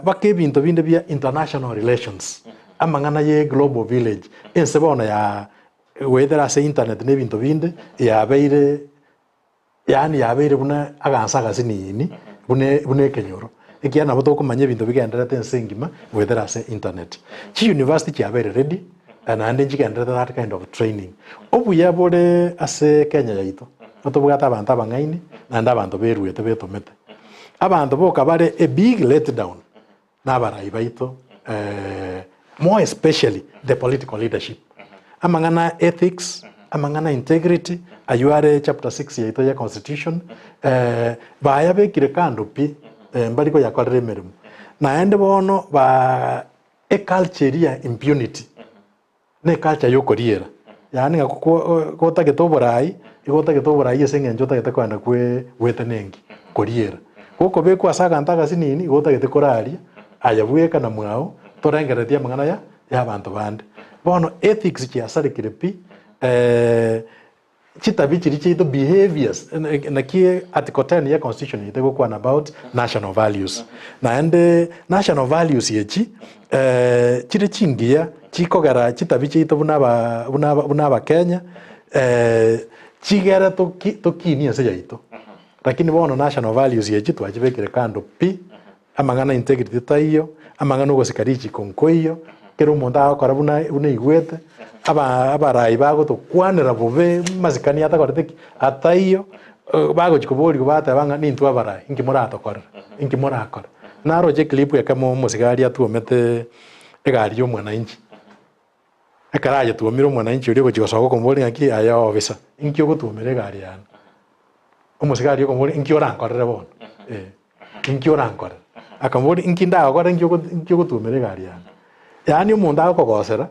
bakebinto binde bya international relations amangana ye global village ense bona ya whether as internet ne binto binde ya beire yani ya beire buna agansa gasinini bune kenyoro ikiana boto kumanye binto bigendera tense ngima whether as internet chi university ya beire ready and ande chigendera that kind of training obuya bore ase Kenya yaito otobugata abantu abangaini na ndabantu beruete betomete abantu boka bare a big letdown nabarai baito more especially the political leadership amangana ethics amangana integrity ayuare chapter 6 yaito ya constitution baya bekire kando pi mbariko yakorere merimu naende bono ba a culture ya impunity ne culture yokoriera yani gota getoborai igota getoborai esengenjo tagete kwanda kwe wetenengi koriera koko beku asaga ntaga sinini igota getekoraria ayabueka na mwao torengeretia mangana ya abantu bande bono ethics chiasarikire pi chitabichiri chito behaviors na kie article 10 ya constitution itego kwa about national values na ende national values yechi chire chingia chikogara chitabichito bunaba Kenya chigera tokini ase yaito lakini bono national values yechi twachibekire kando pi amangana integrity taiyo amangana ugosikarichi konkoiyo kero umuntu akora buna igwete abarai bago to kwanera bobe mazikani atakorete ataiyo bago chikobori kubata banga nintu abarai inkimura atokora inkimura akora naroje clip ya kama musigari atuomete egari yo mwananchi ekaraje tuomiro mwananchi uri gochigosogo kombori ngaki aya officer inkyo gotuomere gari yana umusigari yo kombori inkyo rankorere bono inkyo rankora akambori inkinda akora inkyo gotuomere gari yana yani umuntu akogosera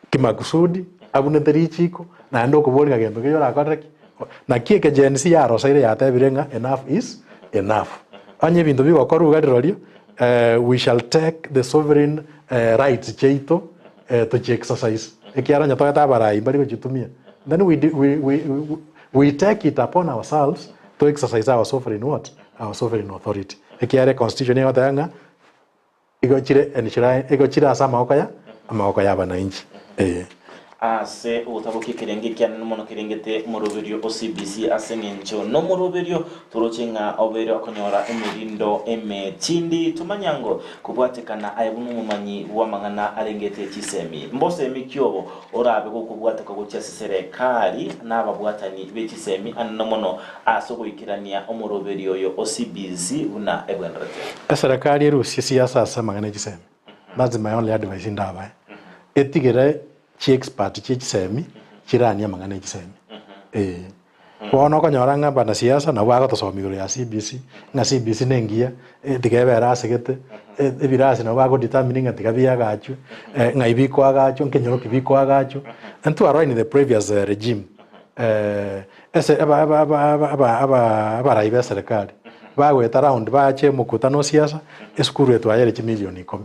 kimakusudi abune terichiko na ndo kubori kagendo ke yora akaraki na kieke gensi ya rosaire yatebirenga enough is enough anye bintu bigo koru garirorio we shall take the sovereign rights cheito to exercise ekiaranya toyata barai bari gochitumia then we take it upon ourselves to exercise our sovereign authority ekiare constitution ya tanga igochire enshira igochira asa amako ya bananchi ase utabuki kirenge cyane n'umuntu kirengete mu rubirio OCBC ase nincho no mu rubirio turocenga obero akonyora emirindo emetindi tumanyango kubwatekana ayibunu mumanyi wamangana arengete kisemi mbose emikyobo orabe ko kubwateka ko serikali n'ababwatani bekisemi anomono asogoikirania mu rubirio yo OCBC una ebwenrete serikali rusi siasa asa mangana kisemi lazima yonle advice ndaba etigere chi expert chi kisemi chirania mangana kisemi Bono konyora bana siasa na wago tosomigoro ya CBC na CBC nengia tikebera asegete ebirasi na wago determining atikabia gachu ngaibiko agachu nkenyoro kibiko agachu and to are in the previous regime ese aba raibe serikali bagweta round bache mukutano siasa eskuru yetu ayere milioni 10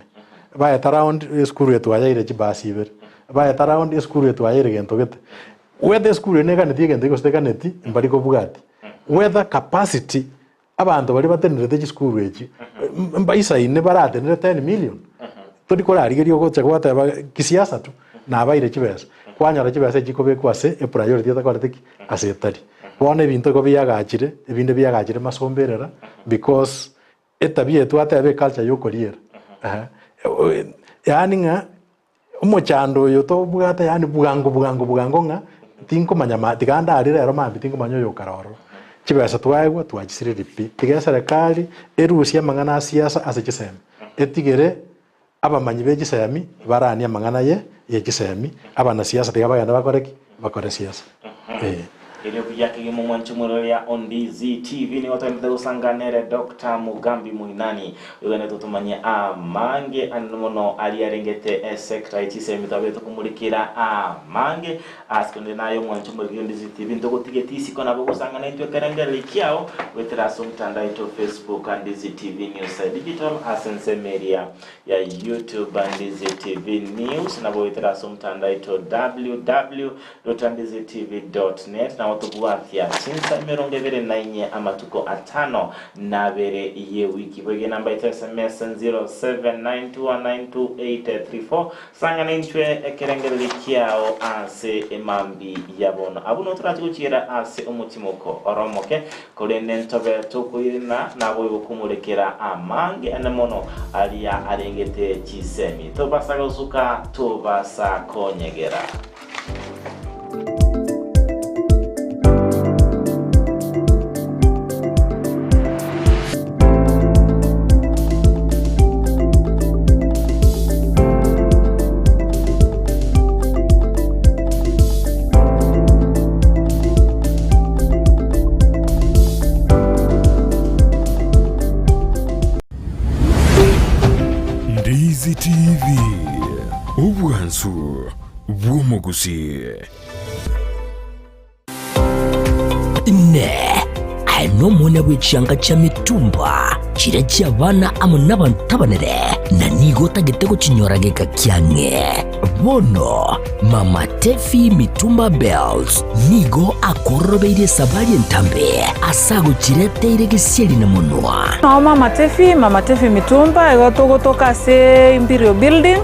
baeta round eskuru yetu ayere basi ibere baeta round eskuru yetu ayere gentogete whether school nega netige ndiko stekaneti mbali ko bugati whether capacity abantu bali batenere school echi mbaisa ine barate ne 10 million todi ko ari gero ko chakwata kisiasa tu na abaire chibesa kwanyara chibesa chikobe kwase e priority atakwateki asetari bone bintu ko biyagachire ebinde biyagachire masomberera because etabie tu atabe culture yokoriera yani nga umuchando yo to bugata yani bugango nga tinko manyama tiganda arira ero mambi tinko manyo yo karoro chibesa twaegwa twachisire ripi tigera serikali erusia mangana siasa asechisema etigere abamanyi begisemi barania mangana ye gisemi abana siasa tigabaganda bakore siasa Ile kujaki mu mwanchu muroya on DZTV ni watu usanganere Dr. Mugambi Muinani yone tutumanye amange anono aliarengete sector itisemi tabeto kumulikira amange askonde nayo mwanchu muroya on DZTV ndoko tigetisi kona boko sangana itwe karangale kiao wetera somtanda ito Facebook and DZTV News Digital asense media ya YouTube and DZTV News na wetera somtanda ito www.dzdtv.net na watubuatia chinsa mironge vere na inye amatuko atano na vere iye wiki wege namba ita SMS 0792192834 sanga nintwe ekerengeli kiao ase emambi yabono abuno turati kuchira ase umutimoko oromoke kolende ntobe tukuyina na boyo kumulekera amange anemono alia arengete chisemi tobasa gozuka tobasa konyegera DZTV Ubwansu Bwomogusi Ne Aino mwana wechanga cha mitumba chira cha bana amuna bantabanere na nigo tagitego chinyorageka kyange bono Mama Tefi Mitumba Bells nigo akorobeire sabari ntambe asago chireteire giseli na munwa no Mama Tefi Mitumba egotogotoka se Imperial Building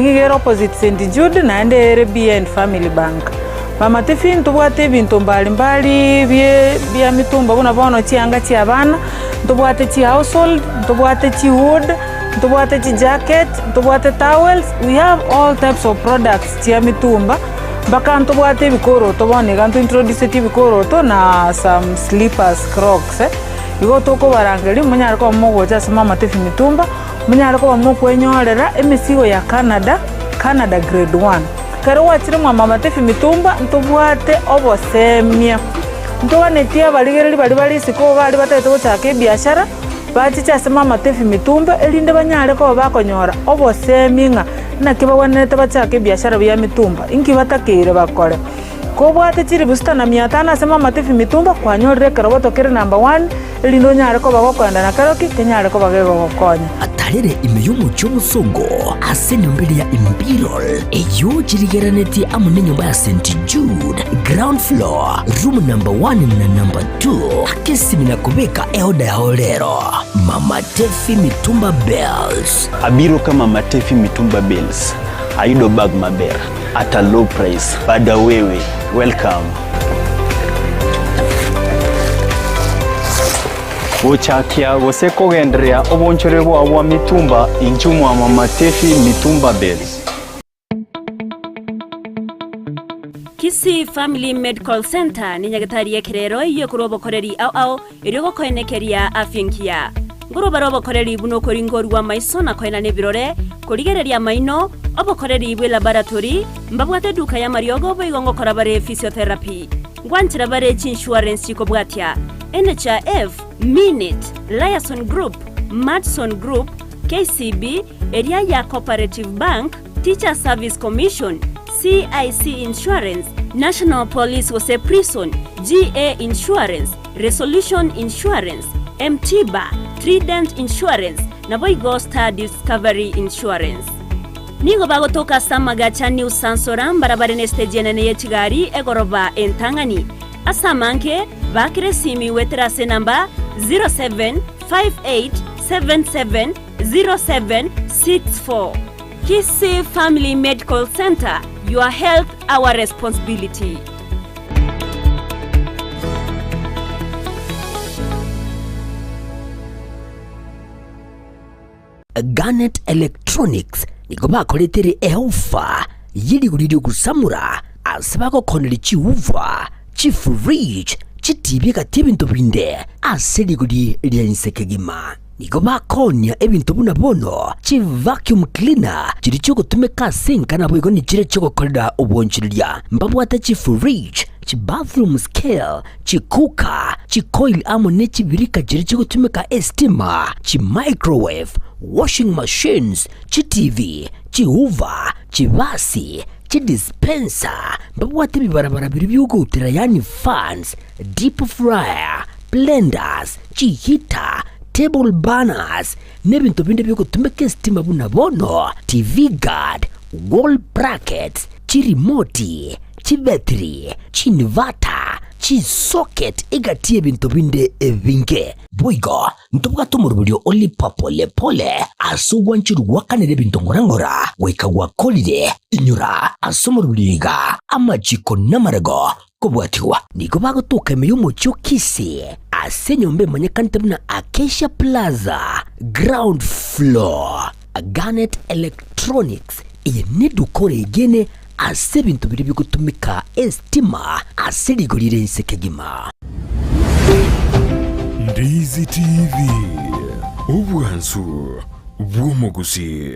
igero opposite St Jude na ende BN Family Bank Mama Tefi ntubwate bintu mbali bya mitumba bona bono chianga chi abana ntubwate chi household ntubwate chi wood ntubwate chi jacket ntubwate towels we have all types of products chi mitumba baka ntubwate bikoro tobone gantu introduce ti bikoro to na some slippers crocs igo toko barangeli munyara ko mogoja sama Mama Tefi Mitumba munyara ko mukwenyorera emisigo ya Canada grade 1 karo wachire Mama Tefi Mitumba ntubwate obosemia ntobanetia baligereri bali siko bali batete gochaka biashara bachicha se Mama Tefi Mitumba elinde banyare ko bakonyora oboseminga nakibawanete bachaka biashara bya mitumba inki batakire bakore ko bwate chiri busta na 500 se Mama Tefi Mitumba kwanyorere karo batokere number 1 elindo nyare ko bagokwanda na karoki kenyare ko bagego gokonya atarere imeyumu cy'umusongo asene mbere ya Imperial eyo chirigeraneti amune nyumba ya St Jude ground floor room number 1 na number 2 akesi mina kubeka eoda ya olero Mama Tefi Mitumba Bells. Abiro kama Matefi Mitumba Bells. Aido bag maber at a low price. Bada wewe, welcome. Uchakia goseko gendria obonchore bwa mitumba injumu wa Mama Tefi Mitumba Bells. Kisii Family Medical Center ni nyagatari ya kirero iyo kurobo koreri au irigo koenekeria afyenkia. Nguruba robo koreri buno koringori wa maiso na koena nebirore kurigereria maino obo koreri bwe laboratory mbabwate duka ya mariogo boigongo korabare physiotherapy. Ngwanchira bare insurance chikobwatia NHIF, Minute, Liason Group, Madson Group, KCB, Area ya Cooperative Bank, Teacher Service Commission, CIC Insurance, National Police Wose Prison, GA Insurance, Resolution Insurance, MTBA, Trident Insurance, na Boigo Star Discovery Insurance. Nigo bago toka samaga cha New Sansoram barabara nesteje nene ye Chigari egoroba entangani. Asamanke bakire simi weterase namba 0758770764. Kisii Family Medical Center, your health, our responsibility. Garnet Electronics niko bakoletere eofa yiri guridio kusamura asabako koneli chiuva chifridge chitibika tibintu binde aseli gudi lyensekegima niko bakonya ebintu buna bono chi vacuum cleaner chiri choko tumeka sinka na bwego ni chire choko kolda obonchiriya mbabwata chi fridge chi bathroom scale chi cooker chi coil amone chi birika chiri choko tumeka estima chi microwave washing machines chi TV chi hoover chi vasi chi dispenser mbabwata bibarabara biri byugutira yani fans deep fryer blenders chi heater table banners nebintu binde byo kutumeka estima buna bono TV guard wall brackets chi remote chi battery chi inverter chi socket igatie bintu binde evinge boigo ntubuka tumurubulyo oli papole pole asugwanchiru wakanere bintu ngorangora wekagwa kolide inyura asumuruliga amachiko namarago kubwatiwa niko bago tukemeyo mucho Kisii asenyombe manyakantabna Acacia Plaza ground floor Garnet Electronics yenedukore igene asebintu biri bikutumika estima aseligorire insekegima. Ndizi TV ubwansu bw'umuguzi.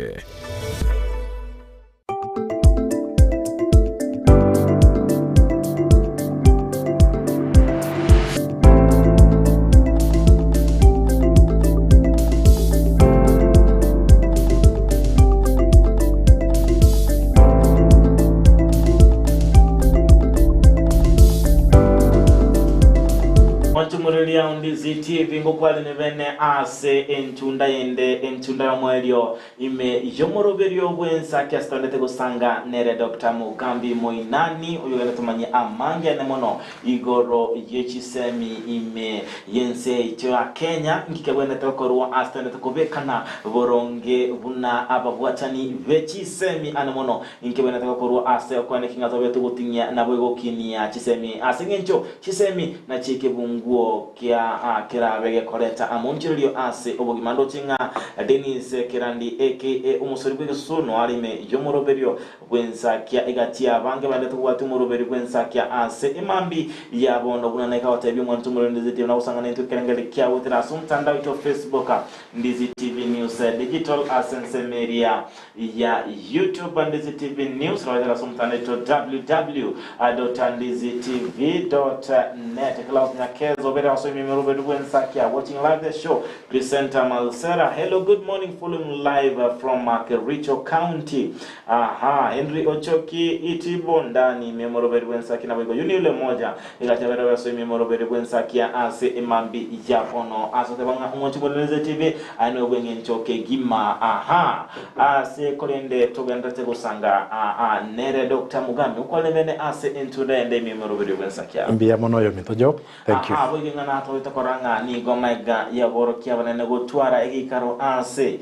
Murilia Ndizi TV ngokwale nevene ase entunda yende entunda ya mwelio ime yomoroberio bwensa kiastondete gusanga nere Dr. Mugambi Moinani uyogana tumanyi amange nemono igoro yechisemi ime yense ito ya Kenya nkikabwene tokorwa astondete kubekana boronge buna ababwatani vechisemi anemono nkikabwene tokorwa ase okwane kingazo betu gutinya nabwego kinia chisemi asengencho chisemi na chike bunguo kia kirabege koleta amunchirio ase obogimando chinga Dennis Kirandi aka umusori bw'Gisuno arime yomoroberio bwensa kia igatia bange bande tuwatu moroberio bwensa kia ase imambi yabondo bunaneka watabyo mwantu muri Ndizi TV na usanga n'intu kerengere kia wotera suntanda ito Facebook Ndizi TV News digital asense media ya YouTube Ndizi TV News rawatera suntanda ito www.ndizitv.net Klaus Nyakezo bera so memero bwensa kia watching live the show presenter Malsera. Hello, good morning, following live from Kericho County. Henry Ochoki itibo ndani memero bwensa kina bwego yule moja ikatebera so memero bwensa kia ase imambi yapono asote banga umonchi Ndizi TV ano bwenge nchoke gima ase kolende togenda te gusanga nere Dr. Mugambi ukwale mene ase entunda ende memero bwensa kia mbia mono yo mito job. Thank you. Bwenge ngana to itakora Murang'a nigo maiga ya borokia banene gutwara egikaro ase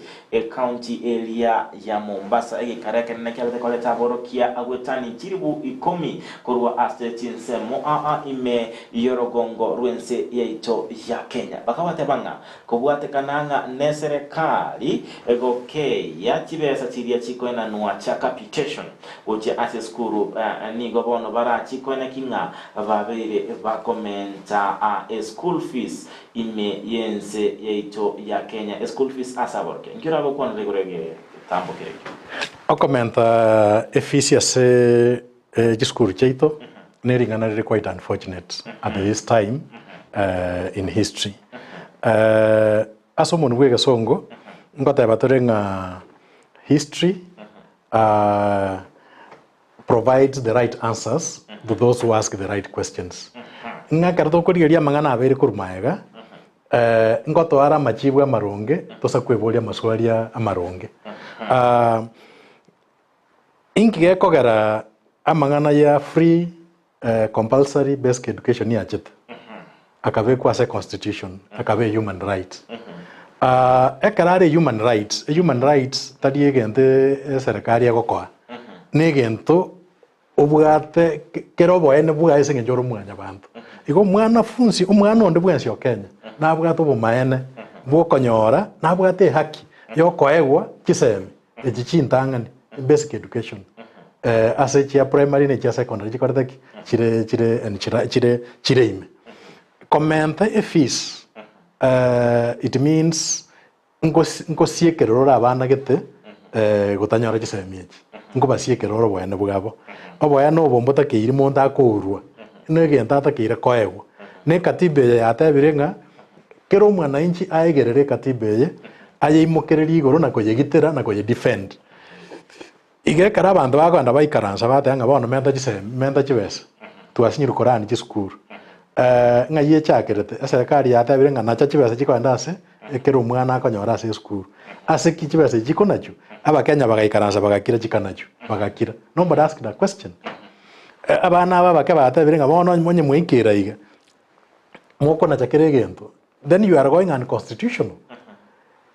county area ya Mombasa egikare kenene kyabete koleta borokia agwetani chiribu 10 kurwa ase tinsemo ime yorogongo rwense yaito ya Kenya bakawate banga kubwate kananga ne serikali egoke ya chibesa chiria chikoena nwa cha capitation oche ase skuru nigo bono bara chikoena kinga babere bakomenta a school fees ime yense yaito ya Kenya school fees asaborke nkira bokwana regorege tambo kireke okomenta fees ase school chaito neringana really quite unfortunate at this time in history aso munu wega songo ngota batorenga history provides the right answers to those who ask the right questions nga karto kuriria mangana abere kurumaega ngoto ara machibu amaronge tosa kwebolia maswaria amaronge inki kogara amangana ya free compulsory basic education ya chit akabe kwa se constitution akabe human right ekarare human rights tadie gente serikali yagokoa negento obwate kerobo ene bwa ese ngenjoro mwanya bantu igo mwana funsi umwana onde bwensi okenya na bwato bumaene bwokonyora na bwate haki yokoegwa kisemi ejichintangani basic education ase chia primary ne chia secondary chikortaki chire ime comment a fees it means ngosiekerora abana gete gutanyora chisemiechi ngo basiekerora bwene bwabo oboya no bombota keiri monda akorwa negenta atakire koegwa ne katibe yatebirenga kero mwana inchi aegerere katibe ye ayeimokereri igoro na koyegitera na koye defend igekara abantu bakwanda baikaransa batanga bono menta chibesa twasinyiru korani chisukuru ngaye chakerete serikali yatebirenga nacha chibesa chikwanda ase ekero mwana akonyora ase sukuru ase kichibesa chikonacho abakenya bagaikaransa bagakira chikanacho bagakira nobody ask that question abana aba bakebatebirenga bono monye mwikira iga moko na chakere gento then you are going unconstitutional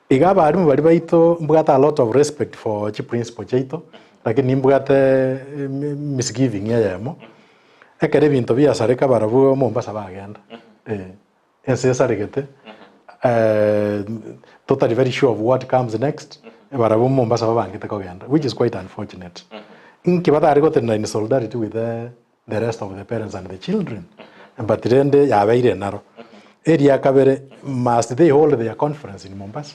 iga barimu bari baito mbugata a lot of respect for chi principle chaito lakini mbugata misgiving yamo ekere bintu bya sareka barabu Mombasa bagenda ense saregete totally very sure of what comes next barabu Mombasa babangite kogenda which is quite unfortunate inki batari gotena in solidarity with the rest of the parents and the children but rende yabeire naro area kabere must they hold their conference in Mombasa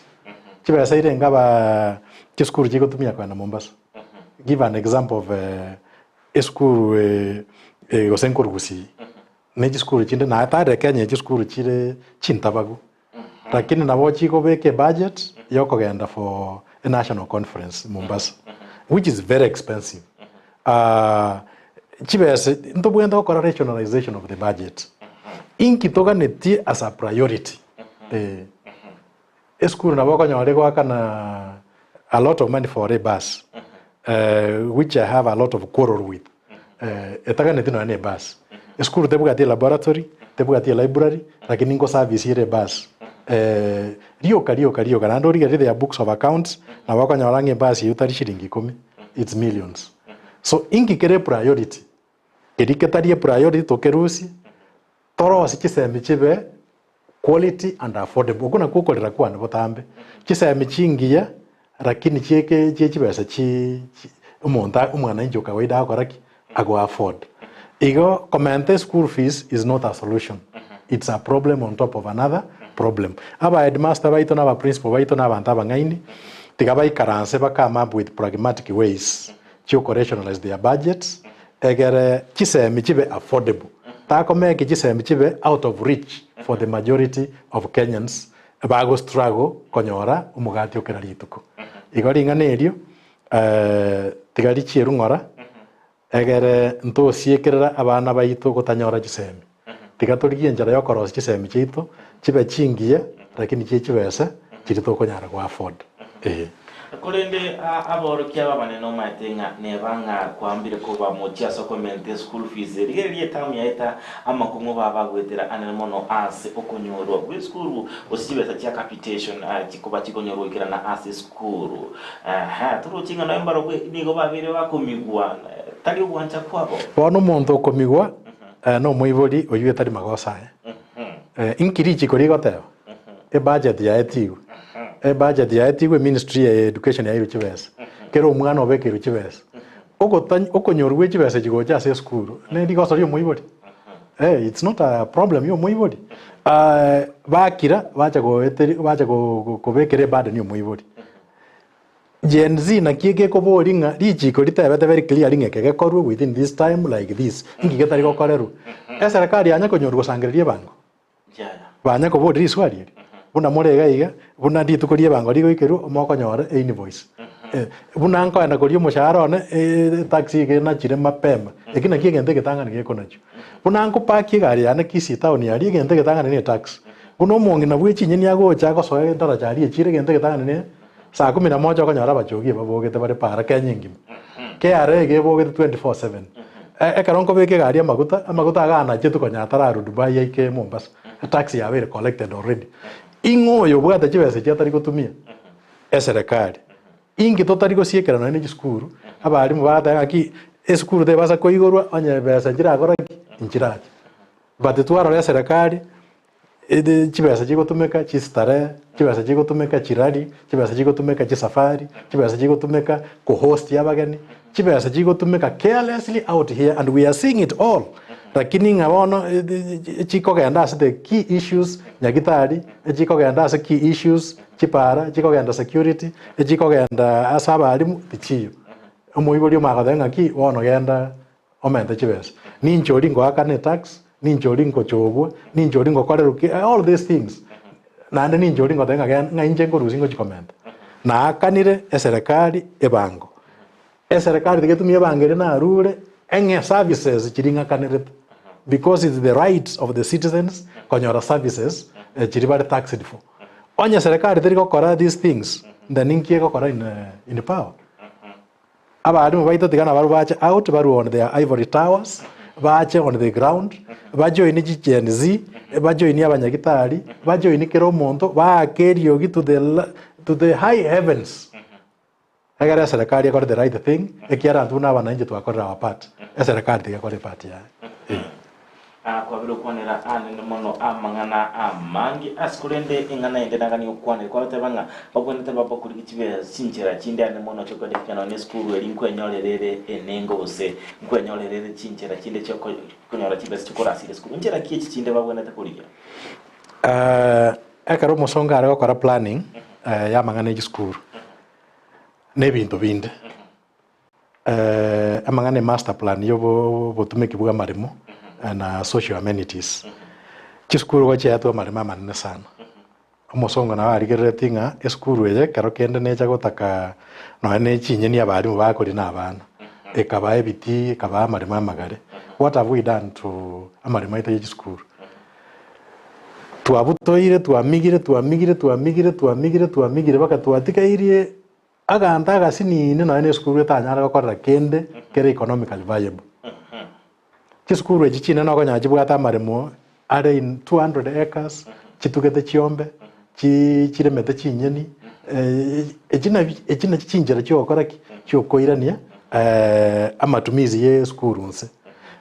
chibesa irenga ba chiskuru chiko tumia kwa na Mombasa give an example of a school gosenkuru gusi ne chiskuru chinde na atare Kenya chiskuru chire chintabagu lakini nabo chiko beke budget yoko genda for a national conference Mombasa which is very expensive chibesa ntobwenda okora rationalization of the budget inki toganeti as a priority school na boko nyore kwa kana a lot of money for a bus which I have a lot of quarrel with etaganeti no ane bus school tebugati laboratory tebugati library lakini ngo service ile bus rio kana ndori gari their books of accounts na boko nyora nge bus yutari shilingi 10 it's millions so inki kere priority ediketarie priority tokerusi toro sikisemi chibe quality and affordable kuna kukolera kwa ndo tambe kisemi chingiya lakini cheke chibesa chi umonta umwana injo kawaida akoraki ago afford igo comment school fees is not a solution it's a problem on top of another problem aba headmaster baito na ba principal baito na banta bangaini tigabai karanse bakama up with pragmatic ways to operationalize their budgets egere kisemi chibe affordable tako make kisemi chibe out of reach for the majority of Kenyans bago struggle konyora umugati okera rituko igori nganerio tigari chirungora egere nto siekerera abana baito gotanyora kisemi tigatorigie njara yokoros kisemi chito chibe chingie lakini chibesa chirito konyara kwa afford Kulende aborokia babaneno matenga nebanga kwambire kuba motia sokomente school fees rigerie tamu yaita amakungu baba gwetera anemono ase okonyorwa we school osibeta tia capitation kikuba kikonyorwa ikira na ase school turuchinga no embaro gwe nigo babire bakomigwa tali ubwancha kwabo bono muntu okomigwa no muibori oyue tari magosa inkirichi kori goteo e budget ya etigo budget ya etigo ministry ya education ya iruchibesa kero umwana obeke iruchibesa okonyorwe chibesa chigocha ase school ne ndigoso ryo muibori it's not a problem yo muibori bakira bacha kubekere bad ni muibori Gen Z na kiege ko boringa richiko ritebete very clear ngeke korwe within this time like this ingigeta riko koreru serikali anya konyorwa sangiririe bango banya ko bodi swali buna morega iga buna nditukurie bango rigo ikiru moko nyore invoice buna anko enda kurio mushahara one taxi ge na chire mapema ekina kiegente getangana ge konacho buna anko paki gari yana kisi town ya ri gente getangana ni tax buno mongi na bwechi nyeni yago chako soe ndara chari chire gente getangana ni saa 11 okonyora bachogie babogete bare para kenyingi ke are ge bogete 24/7 ekaronko beke gari amaguta agana chetu konyatara ru Dubai yake Mombasa taxi ya very collected already ingoyo bwata chibese chatari kutumia serikali ingi totari gosiekera no ni skuru abari mubata aki skuru de basa koigorwa onye besa njira goraki njiraje but twaro ya serikali chibesa chigutumeka chistare chibesa chigutumeka chirari chibesa chigutumeka chisafari chibesa chigutumeka ko host yabagani chibesa chigutumeka carelessly out here and we are seeing it all lakini ngabono chiko genda as the key issues nyagitari chiko genda as key issues chipara chiko genda security chiko genda asaba alimu tichiyo omoibori magadenga ki wono genda omente chibesa ninchori ngo akane tax ninjori ngo chobwo ninjori ngo koreruki all these things nande ninjori ngo tenga ngainje ngo rusingo chikomenta na kanire serikali ebango serikali tigetumie bangere na rure enge services chiringa kanire because it's the rights of the citizens konyora services chiribare taxed for onye serikali tiri gukora these things then inkie gukora in power abari mubaito tigana baru bache out baru on their ivory towers bache on the ground bajoini Gen Z bajoini abanyagitari bajoini kero monto bakerio gitu to the high heavens agara serikali akora the right thing ekiara tuna abananje twakora our part serikali tigakora part ya kwa vile kuonera ane mono amangana amangi askurende ingana endenaga ni ukwane kwa tebanga bakwenda babo kuri kibe sinjera chinde ane mono choko de kana ne school eri nkwenyorerere enengo bose nkwenyorerere chinjera chinde choko kunyora chibe chikora asire school njera kichi chinde babwena takuriya akaro musonga ari gukora planning ya mangana ya school ne bintu binde amangana master plan yo botume kibuga marimo na social amenities chiskuru wache atu marima manene sana omusonga na arigerere tinga eskuru ye karo kende necha gotaka no ne chinyeni abari mu bakori na abana ekabaye biti ekaba marima magare what have we done to amarima ite chiskuru tuabutoire tuamigire baka tuatikairie aganda agasini no ne eskuru etanyara gokora kende kere economically viable chiskuru echichine no gonya chibwata marimo are in 200 acres chitugete chiombe chiremete chinyeni echina chinjera chokora chokoirania amatumizi ye skuru nse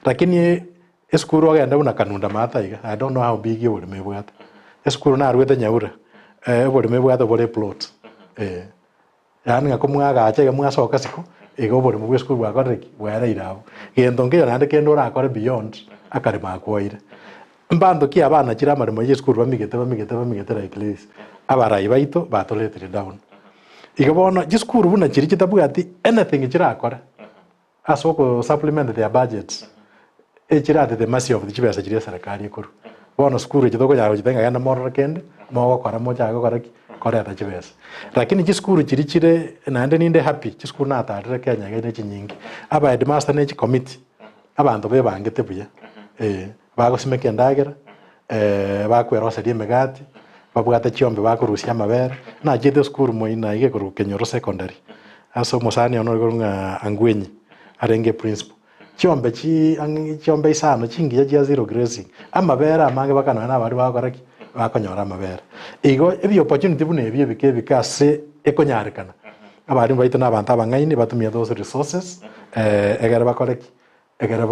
lakini eskuru agenda una kanunda mataiga I don't know how big you would mebwata eskuru na arwete nyaura would mebwata bore plot yani ngakomwaga acha mwasoka siko ego bore mu skuru bakoreki wera irabo gendo ngiyo nande kendo rakore beyond akari makwoire mbando ki abana chira marimo ye skuru bamigete like this abarai baito batoletire down igabona jiskuru buna chiri kitabu ati anything chira akora asoko supplement their budgets chira the mercy of the chibesa chiri serikali ikuru bona skuru chitoko nyaro chitenga yana morra kende mogo kora moja agokora kora ta chibesa lakini jiskuru chiri chire nande ninde happy jiskuru na atarire Kenya gene chinyingi aba headmaster ne committee abantu be bangete buya bagosimeke ndagera bakwero serie megati babwate chiombe bakurusia amabere na chite skuru moina ige kuru kenyoro secondary aso mosani ono kurunga angwenyi arenge principal chiombe isano chingiya chia zero grazing amabere amange bakana na bari bakoraki bakonyora amabere igo ebi opportunity bune ebi bikase ekonyarikana abari baito n'abantu abangaini batumia those resources egere bakoreki egere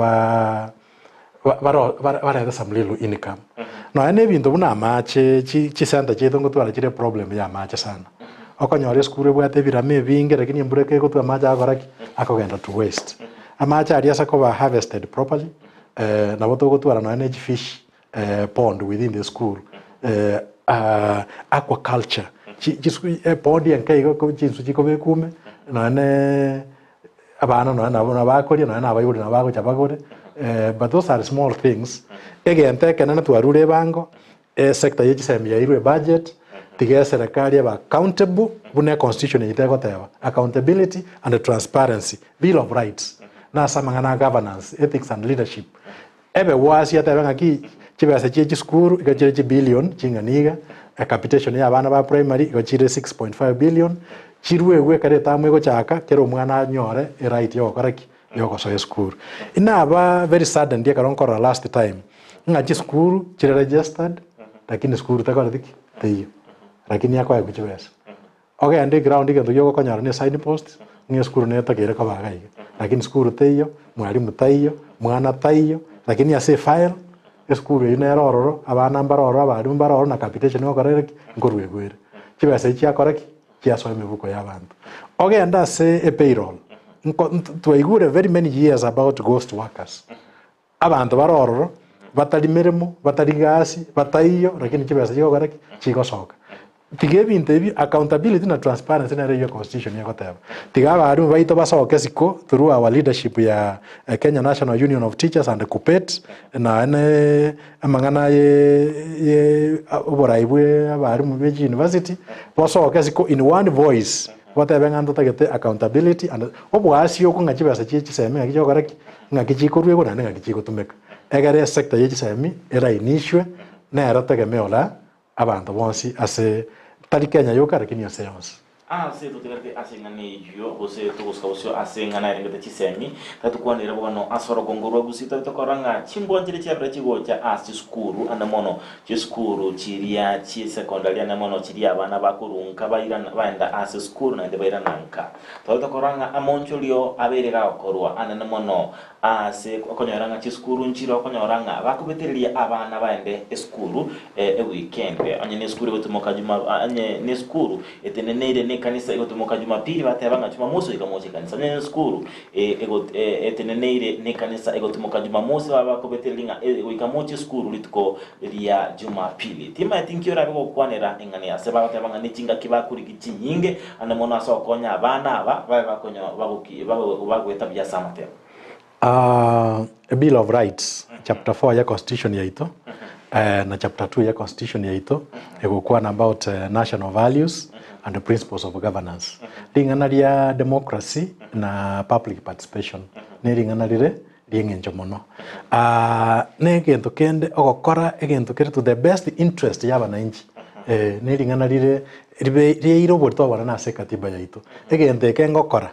bareta some little income no ane ebintu buna amache chi center cheto ngotwara chire problem ya amache sana okonyora skuru bwate birame binge lakini mbureke gotwa amache akoraki akogenda to waste amache ariasa koba harvested properly na boto gotwara no ane fish pond within the school aquaculture pond yankai go chinsu chiko bekume no ane abana no na bakori no na abayuri na bako chabagore but those are small things again tekena na twarure bango sector yichisemi ya irwe budget tige serikali aba accountable bune constitution yitego tewa accountability and transparency bill of rights na samangana governance ethics and leadership ebe wasi ata ngaki chibasa chichi skuru igachire billion chinganiga capitation ya bana ba primary igachire 6.5 billion chirwe kare tamwe go chaka kero mwana nyore right yo koraki yoko so skuru inaba very sudden dia karonkora last time ngachi skuru chire registered lakini skuru takora diki teyo lakini yako yakuchibesa okay ande ground igendo yoko konyara ne sign post ngi skuru ne takere ka bagai lakini skuru teyo mwalimu tayo mwana tayo lakini ase file skuru ine rororo abana mbaroro abari mbaroro na capitation yoko koreki ngorwe gwere chibesa chi akoreki chiaso emebuko y'abantu okay anda se a payroll twaigure very many years about ghost workers abantu barororo batari mirimo batari gasi bataiyo lakini chibesa chiko koreki chiko soka tige bintu ebi accountability na transparency na reyo constitution yako taba tiga baru baito basoke siko through our leadership ya Kenya National Union of Teachers and KUPPET na ane amangana ye oboraibwe abaru mu university basoke siko in one voice whatever ngando tagete accountability and obwasi yoko ngachibasa chiseme ngakijoko koreki ngakichikorwe ko na ngakichiko tumeka egere sector yichisemi era inishwe na era tegemeola abantu bonsi ase tari Kenya yoka lakini yose yonse se tutigate asengane yo ose tuguskawusyo asengana ringete chisemi tatukwanira bwano asoro gongorwa gusita tokoranga chimbonjire cyabra chigocha asi skuru anamono chiskuru chiria chi secondary anamono chiria abana bakurunka bayirana baenda asi skuru na ndebaira nanka tokoranga amonchulio aberera okorwa anamono ase okonyoranga chiskuru nchiro okonyoranga bakubetereria abana baende skuru weekend anye ne skuru gotumoka juma anye ne skuru etenene kanisa igotumoka Jumapili batebanga Jumamosi ikamoshi kanisa ne skuru eteneneire ne kanisa igotumoka Jumamosi babakobetelinga ikamochi skuru lituko lia Jumapili tima etinkira biko kwanera ingani aseba batebanga nichinga kibakuri kichinyinge anamono asokonya abana bakonya bagweta bya samate a bill of rights chapter 4 ya constitution yaito na chapter 2 ya constitution yaito egokwa about national values and the principles of governance lingana ria democracy na public participation ne lingana rire riengenjo mono ne gento kende ogokora egento kere to the best interest ya bananchi ne lingana rire iro borto bana na se katiba yaito egente kengokora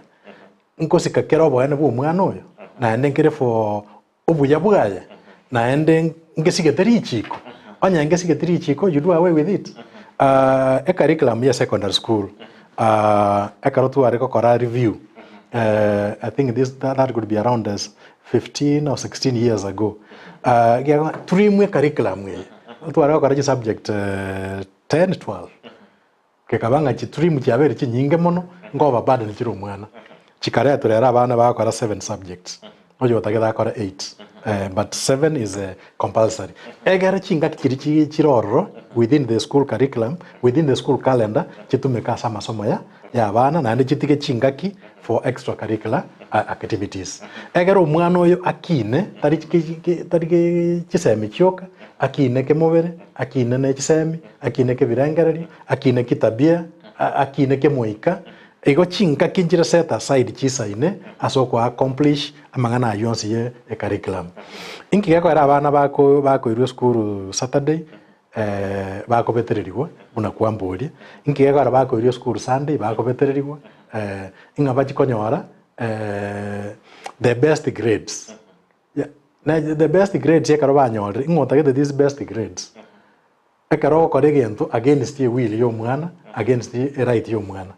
nkosika kero bwana bu mwana oyo na ende nkere for obuya bwaya na ende ngesigeteri chiko anya ngesigeteri chiko you do away with it a curriculum ya secondary school akarotu areko kora review I think that could be around as 15 or 16 years ago turimwe curriculum ye tu areko kora subject 10 12 kekabanga chiturimu cyabere chinyinge mono ngoba bad ni kiro mwana chikare turera abana bakora 7 subjects ojo batagera akora 8 but 7 is compulsory egera chinga kiri chiroro within the school curriculum within the school calendar chitumeka sama masomo ya abana na ndi chitike chingaki for extracurricular activities egera omwana oyo akine tari chisemi chioka akine ke mobere akine ne chisemi akine ke birengereri akine kitabia akine ke moika ego chinga kinjira set aside chisaine asoko accomplish amangana yonse ye curriculum inki yako era abana bako irwe school Saturday bakobetererigwa buna kwambori ingegara bakoirio school Sunday bakobetererigwa inga bakikonyora the best grades the best grades ekaro banyorire ingotagete these best grades ekaro kore gento against the will yo mwana against the right yo mwana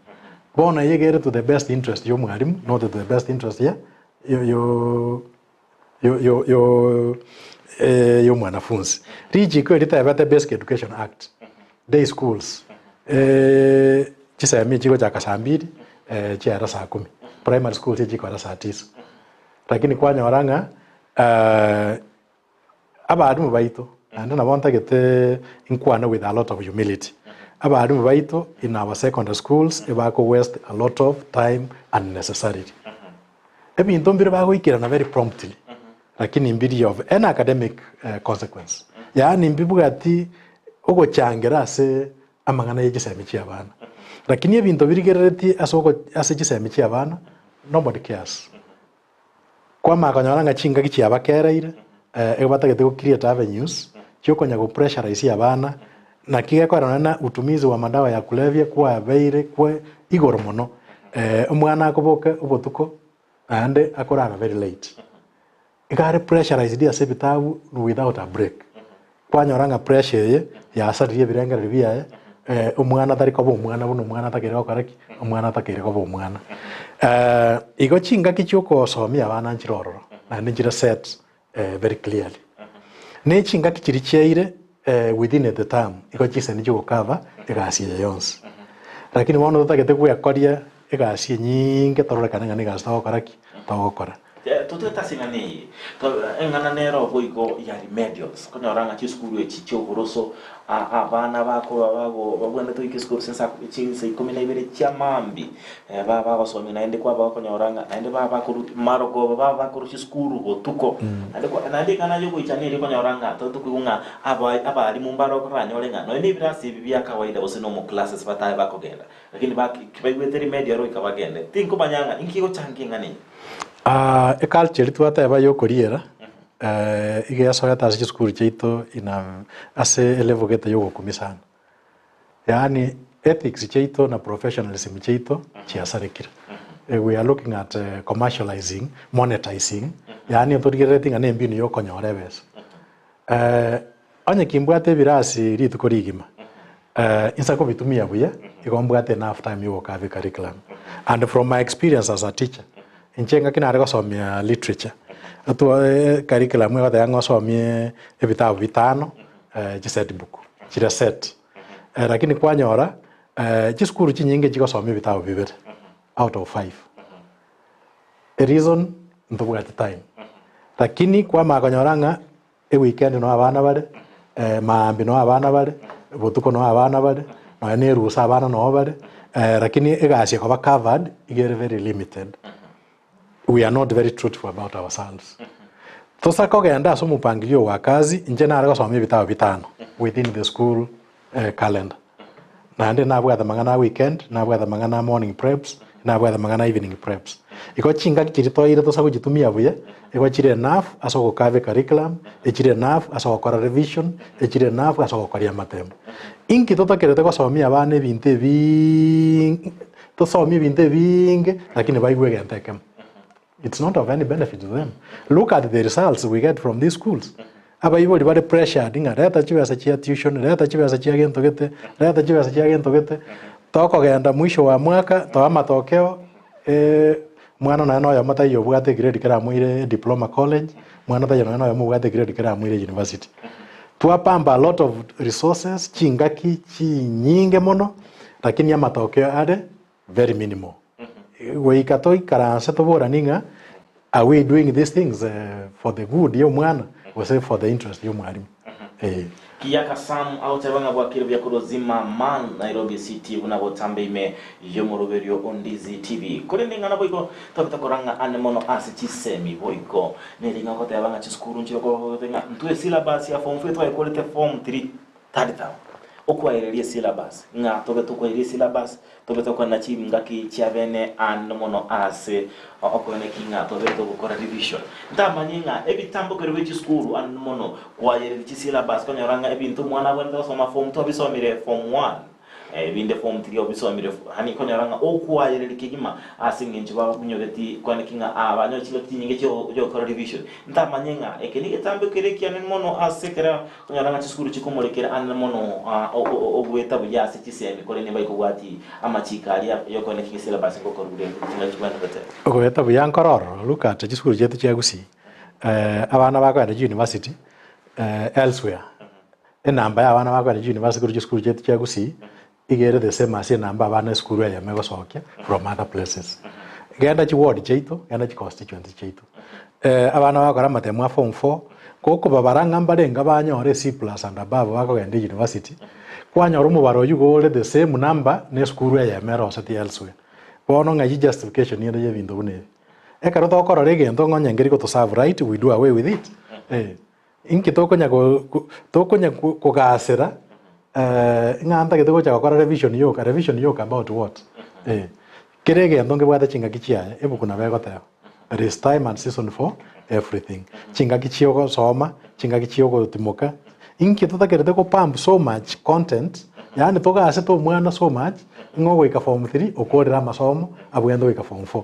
bona yegere to the best interest yo mwarimu not to the best interest yo mwanafunzi riji ko rita the Basic Education Act day schools chisemi chiko cha kasambiri chiara saa 10 primary school chiko ara saa 9 lakini kwanyoranga abarimu baito and nabonta gete inkwana with a lot of humility abarimu baito in our secondary schools ebako waste a lot of time unnecessarily ebintu mbire bagoikirana very promptly lakini mbiri of an academic consequence yani mbibuga ati ogochangira ase amangana y'egisemi cy'abana lakini ebintu birigerereti ase gisemi cy'abana nobody cares kwa makanyaranga chinga gicyabakeraire ebatagete go create avenues cyokonya go pressurize abana na kigekorana na utumizi wa madawa ya kulevya kwa beire kwa igoro mono umwana akoboke ubotuko ande akorana very late igare pressurize dia sebitabu without a break kwanyoranga pressure ye ya asariye birengera biya umwana tari kobo umwana buno umwana takere okaraki umwana takere kobo umwana igo chinga kichoko somia abana nchirororo na njira set very clearly ne chinga kichiri cheire within the term igo chise ni jo cover igasiye yonse lakini wono tutagete kuyakoria igasiye nyinge tororeka ngani gasta okaraki togokora tuteta singani to engana nero boigo ya remedials kono ranga chi skuru echi chogoroso abana bako babwende to ikeskuru sensa chi se komina ibere chamambi baba basomi naende kwa bako nyoranga naende baba kuru marogo baba kuru chi skuru botuko naende kana yo kuichaniri ko nyoranga to tukunga aba ali mumbaro ko ranyolenga no ni birasi bibya kawaida osino mu classes bataye bako genda lakini baki kibagwete remedial ro ikabagende tinko banyanga inkigo changinga ni culture twateba yo koriera ige asoya tasi skuru cheito ina ase level gete yo kumisana yani ethics cheito na professionalism cheito chiasarekira we are looking at commercializing monetizing yani otorigereting ane mbinu yo konyorebes anye kimbwate birasi ritu korigima insa ko bitumia buya ikombwate enough time yo ka curriculum and from my experience as a teacher inchenga kinare gosomia literature atu curriculum mwe wada ngosomie ebitabu bitano set book chira set lakini kwanyora chiskuru chinyinge chigosomia ebitabu bibiri out of 5 a reason ntubuga time lakini kwa makonyoranga weekend no abana bare maambi no abana bare botuko no abana bare no ne rusa abana no bare lakini egasi ko covered igere very limited. We are not very truthful about ourselves. Tosa kogenda so mupangilio wa kazi nje na gosomia bitabo bitano within the school calendar. Na ande na bwa mangana weekend, na bwa mangana morning preps, na bwa mangana evening preps. Iko chinga kirito ire tosa kujitumia buye, iko chire enough aso ko kave curriculum, chire enough aso ko kora revision, chire enough aso ko koria matem. Inki tota kerete gosomia bane binte bi tosomia binte binge lakini baigwe gentekem. It's not of any benefit to them. Look at the results we get from these schools. Aba ibo libare pressure dinga reta chiwa sa chia tuition reta chiwa sa chia gento gete reta chiwa sa chia gento gete toko genda mwisho wa mwaka to matokeo mwana na no ya mata yo bwate grade kara mwire diploma college mwana ta yo no ya bwate grade kara mwire university tuapamba a lot of resources chingaki chi nyinge mono lakini ya matokeo ade very minimal. We katoi karanse to bora ninga are we doing these things for the good yo mwana or say for the interest yo mwalimu Kiyaka Sam out abanga bwakiro bya kurozima man Nairobi City unabotambe ime yo muroberio Ondizi TV kurenga na boyiko topita koranga anemono asichisemi boyiko nelinga ko tabanga chiskuru nchiro ko tenga ntwe syllabus ya form 3 to quality form 3 third term okwaereria syllabus nga tobe tukwaereria syllabus tobe tokwana chingaki chiabene and mono ase okone kinga tobe tokora revision ndamanye nga ebitambo kero bichi school and mono kwaereria syllabus konyoranga ebintu mwana wenda soma form 2 bisomire form 1 binde form 3 obisomire hani konyoranga okwaereria kigima asinge nchiba bunyogeti kwane kinga abanyo chilo tinyinge cyo kora revision ndamanye nga ekeni etambo kere kiane mono asekera konyoranga chiskuru chikomolekera and mono obweta buyase chisemi kole ne bayiko gwati amachikali yokone kinga syllabus ngoko rugure kinga chibanda bete obweta buyankororo luka chiskuru chetu chagusi abana bakwenda university elsewhere enamba ya abana bakwenda university chiskuru chetu chagusi igere the same as namba abana skuru ya megosokya from other places genda chi ward cheito genda chi constituency cheito abana bakora matemu form 4 koko babaranga mbarenga banyore C+ and above bakogenda university kwanyora umubaro yugole the same number ne skuru ya merosati elsewhere bono nga justification yende yebintu bune ekaro to korora egento ngonya ngeri ko to serve right we do away with it inki tokonya kugasira nganta gitego cha gukora revision yoka about what kirege ndonge bwata chinga kichiaye ebukuna bego tayo there is time and season for everything chinga kichio go soma chinga kichio go timoka inki tutakerete ko pump so much content yani toga ase to mwana so much ngogo ika form 3 okorera masomo abwendo ika form 4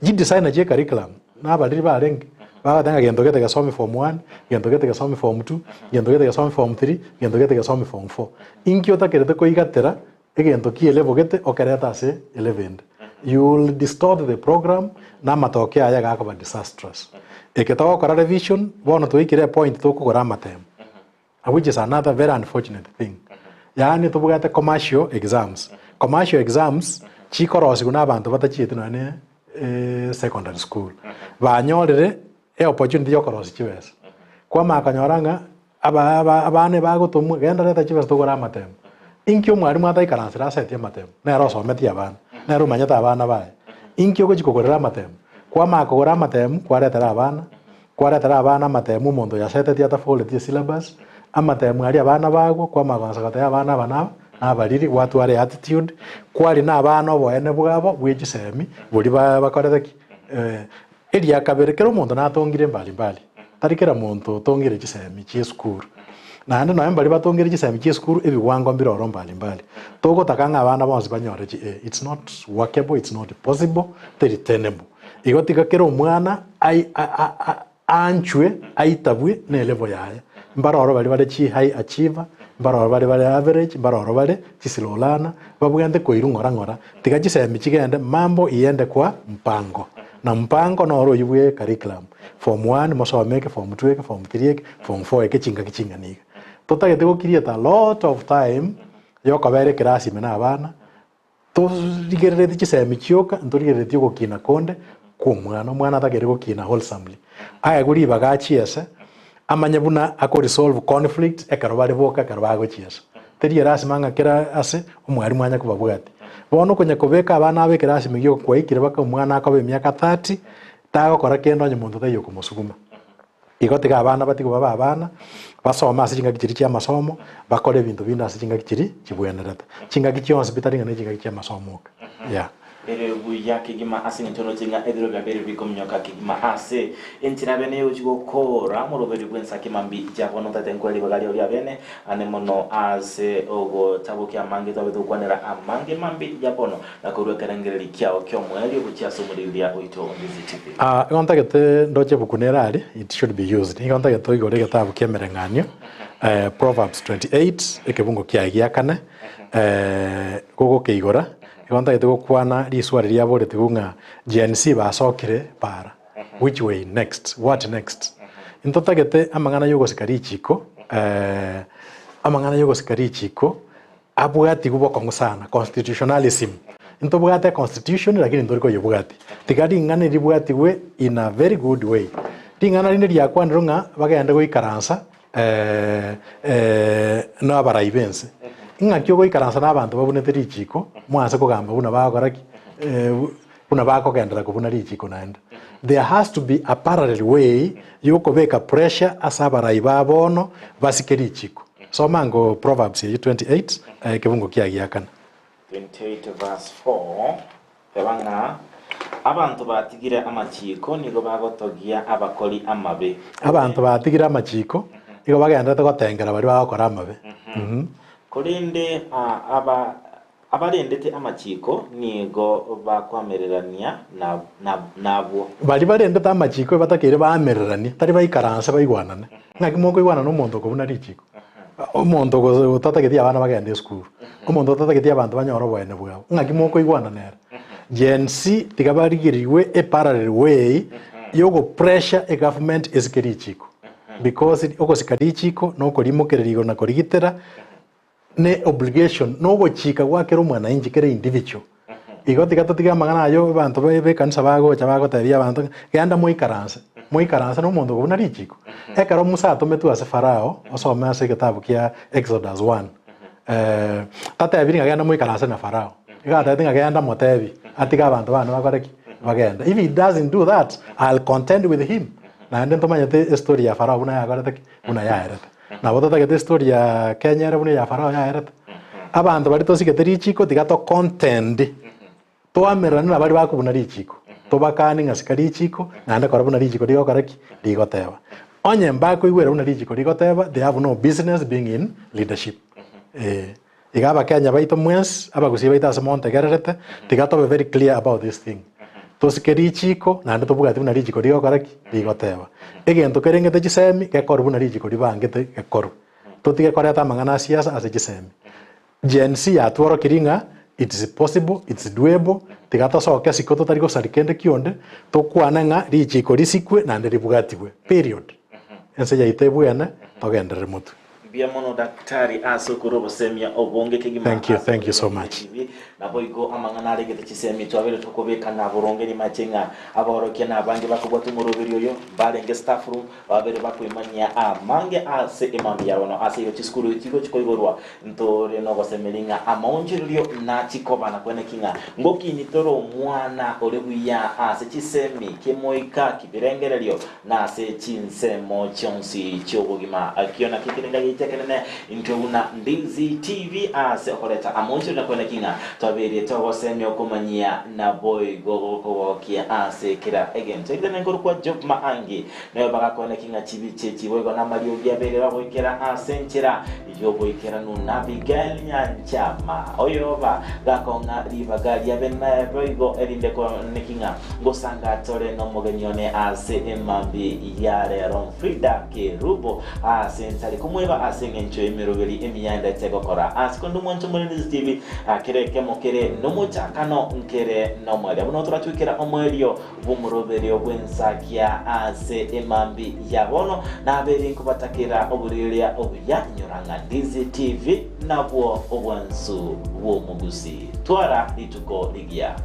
ji designer je curriculum na badiri barenge bagatanga gendo gete gasomi form 1 gendo gete gasomi form 2 gendo gete gasomi form 3 gendo gete gasomi form 4 inki otakerete ko igatera egento ki level gete okereta ase 11 you will distort the program na matokeo aya gakaba disastrous eketago kora revision bono to ikire point to kugora matem which is another very unfortunate thing yani to bugate commercial exams chikorosi kuna abantu batachite nane secondary school banyorere opportunity yokorosi chibesa kwa makanyoranga abane bagotumwe genda leta chibesa to kugora matem inkyo mwarimu ataikaransira aseti matem na rosometi abana na rumanyata abana bae inkyo ko chikokorera matem kwa makogora matem kwaretera abana matemu mondo ya seteti ata foleti syllabus amatemu ari abana bago kwa magansa abana bana abariri watu are attitude kwari na abana boene bwabo bwijisemi buri bakoretheki eria kaberekero mondo natongire mbali tarikera mondo tongire gisemi chi school na ande no mbali batongire gisemi chi school ebiwango mbiroro mbali togo takanga abana bonse banyore it's not workable, it's not possible, tenable igotika kero umwana anchwe aitabwe ne level yaye mbaroro bali chi high achiever mbaroro bali average mbaroro bali chisilolana babugende ko irungora tiga gisemi chigende mambo iende kwa mpango na mpango no yubwe curriculum form 1 mosomeke form 2 form 3 form 4 kichinga niga totagete go create a lot of time yokabere kirasi mena abana to rigerere gisemi chioka ndorigerere go kina konde kumwana atagere go kina wholesomely aya guri bagachiese amanya buna ako resolve conflict ekarobare boka karobago chiese teri rasi manga kera ase umwari mwanya kubabwati bono konya kobeka abana abe kirasi migyo kwa ikire baka umwana akabe myaka 30 tago kora kendo nyamuntu tayo kumusuguma igotiga abana batigo baba abana basoma ase chinga kichiri chia masomo bakore bintu binda ase chinga kichiri chibwenerata chinga kichio hospital ngane chinga kichia masomo ere buya kigima ase ntono chinga edero gabere bikomnyoka kigima ase entira bene ujigo kora moroberi bwensa kimambi jabo no tatenkweli bagali oli abene ane mono ase ogo tabuki amange tabe to kwanera amange mambi japono na korwe karangeri kyao kyo mweli buchia somurilia oito on TV ngonta gete ndoche bukunerari it should be used ngonta gete igore getabu kemerenganyo Proverbs 28 ekebungo kya kane gogo keigora igonta gete gokwana riswari ria bore tigunga GNC basokire para which way next what next intota gete amangana yogo sikarichiko abugati guboko ngusana constitutionalism intobugate constitution lakini ndoriko yobugati tigari ngane ribugati we in a very good way tingana rine ria kwanirunga bagenda goikaransa no abaraibense ingakyo goikaransa nabantu babunete richiko mwase kugamba buna bagoraki buna bakogendera kubuna richiko naenda there has to be a parallel way yokobeka pressure asabarai babono basikerichiko So mango Proverbs 28 kibungo kia giakana 28 verse 4 pebanga abantu batigire amachiko nigo bagotogia abakori amabe abantu batigire amachiko igo bagendete gotengera bari bagokora amabe kurinde abarendete amachiko nigo bakwamererania nabo bari barendete amachiko batakire bamererania tari baikaranse baigwanane ngaki moko igwana no muntu ko bunari chiko omuntu go tatagetia abana bagende school omuntu tatagetia abantu banyoro bwene bwabo ngaki moko igwana nera Gen Z tigabarigiriwe a parallel way yogo pressure a government is kerichiko because oko sikarichiko no korimo kererigo na korigitera ne obligation no gochika gwakero mwana inji kere individual igoti gatotiga magana yo abantu be kanisa bago chabago tabia abantu ganda muikaransa no muntu gubuna richiko ekaro musa atometu ase farao osome ase kitabu kia Exodus 1 tata ebiringa ganda muikaransa na farao igata tinga ganda motebi atiga abantu bana bakoreki bagenda if he doesn't do that I'll contend with him na ndo tomanyete story ya farao buna yakorete buna yaerete na boto take story ya Kenya era buna ya farao yaerete abantu bari tosigete richiko tigato contend to amerana bari bakubuna richiko to bakani ngasikari richiko nanda korabuna richiko digo koreki digo teba onye mbako igwera buna richiko digo teba they have no business being in leadership igaba Kenya baito mwens abagusi baita ase monte gererete tigato be very clear about this thing tosikeri chiko nanda tobuga tibuna richiko digo koreki digo teba egento kerengete chisemi gekor buna richiko dibangete gekor totige koreta mangana siasa ase chisemi Gen Z atworo kiringa it is possible, it's doable. Tigato soke sikoto tariko sarikende kionde tokwana nga richiko risikwe nande ribugatiwe period ense yaite buena togende remote bia mono daktari aso kurobo semia obonge kegima thank you so much na boigo amangana regete chisemi twabere tokobeka na boronge ni machenga aboroke na bange bakubwa tumurubiri yo barenge staff room babere bakwimanya amange ase emambi yarono ase yo chiskuru chiko chikoigorwa ntore no gosemelinga amonjirio na chikoba na kwene kinga ngoki nitoro mwana olebuya ase chisemi kemoika kibirengerelio na ase chinsemo chonsi chobogima akiona kikirenga tekenene intuna Ndizi TV ase okoleta amonjo na kwena kinga twabiri togosemi okumanyia na boy gogo kia ase kira again tegene ngoro kwa job maangi nayo baka kwena kinga chibiche boygo na mario byabere baboikera ase nchira yo boikera no nabigal nyanchama oyoba gakonga ribagali abena boygo erinde ko nekinga ngosanga tore no mogenione ase emambi yare ron Frida ke rubo ase ntari kumweba asengencho emirogeri emiyanda tegokora asikondo mwancho muri TV akireke mokere no muchakano nkere no mwali abuno turatwikira omwelio bumuroberio bwensakia ase emambi yabono na beri kubatakira oburiria obyanyoranga Ndizi TV nabwo obwansu wo mugusi twara lituko ligia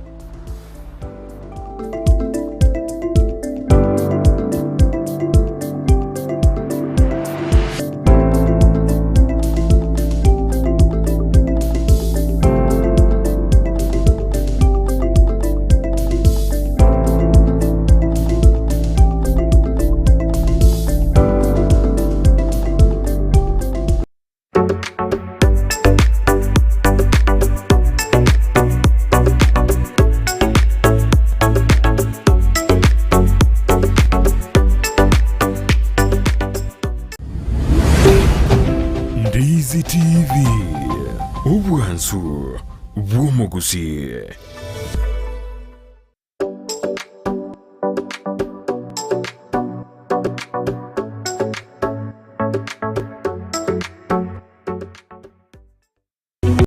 Ndizi TV, obwansu bw'omugusi.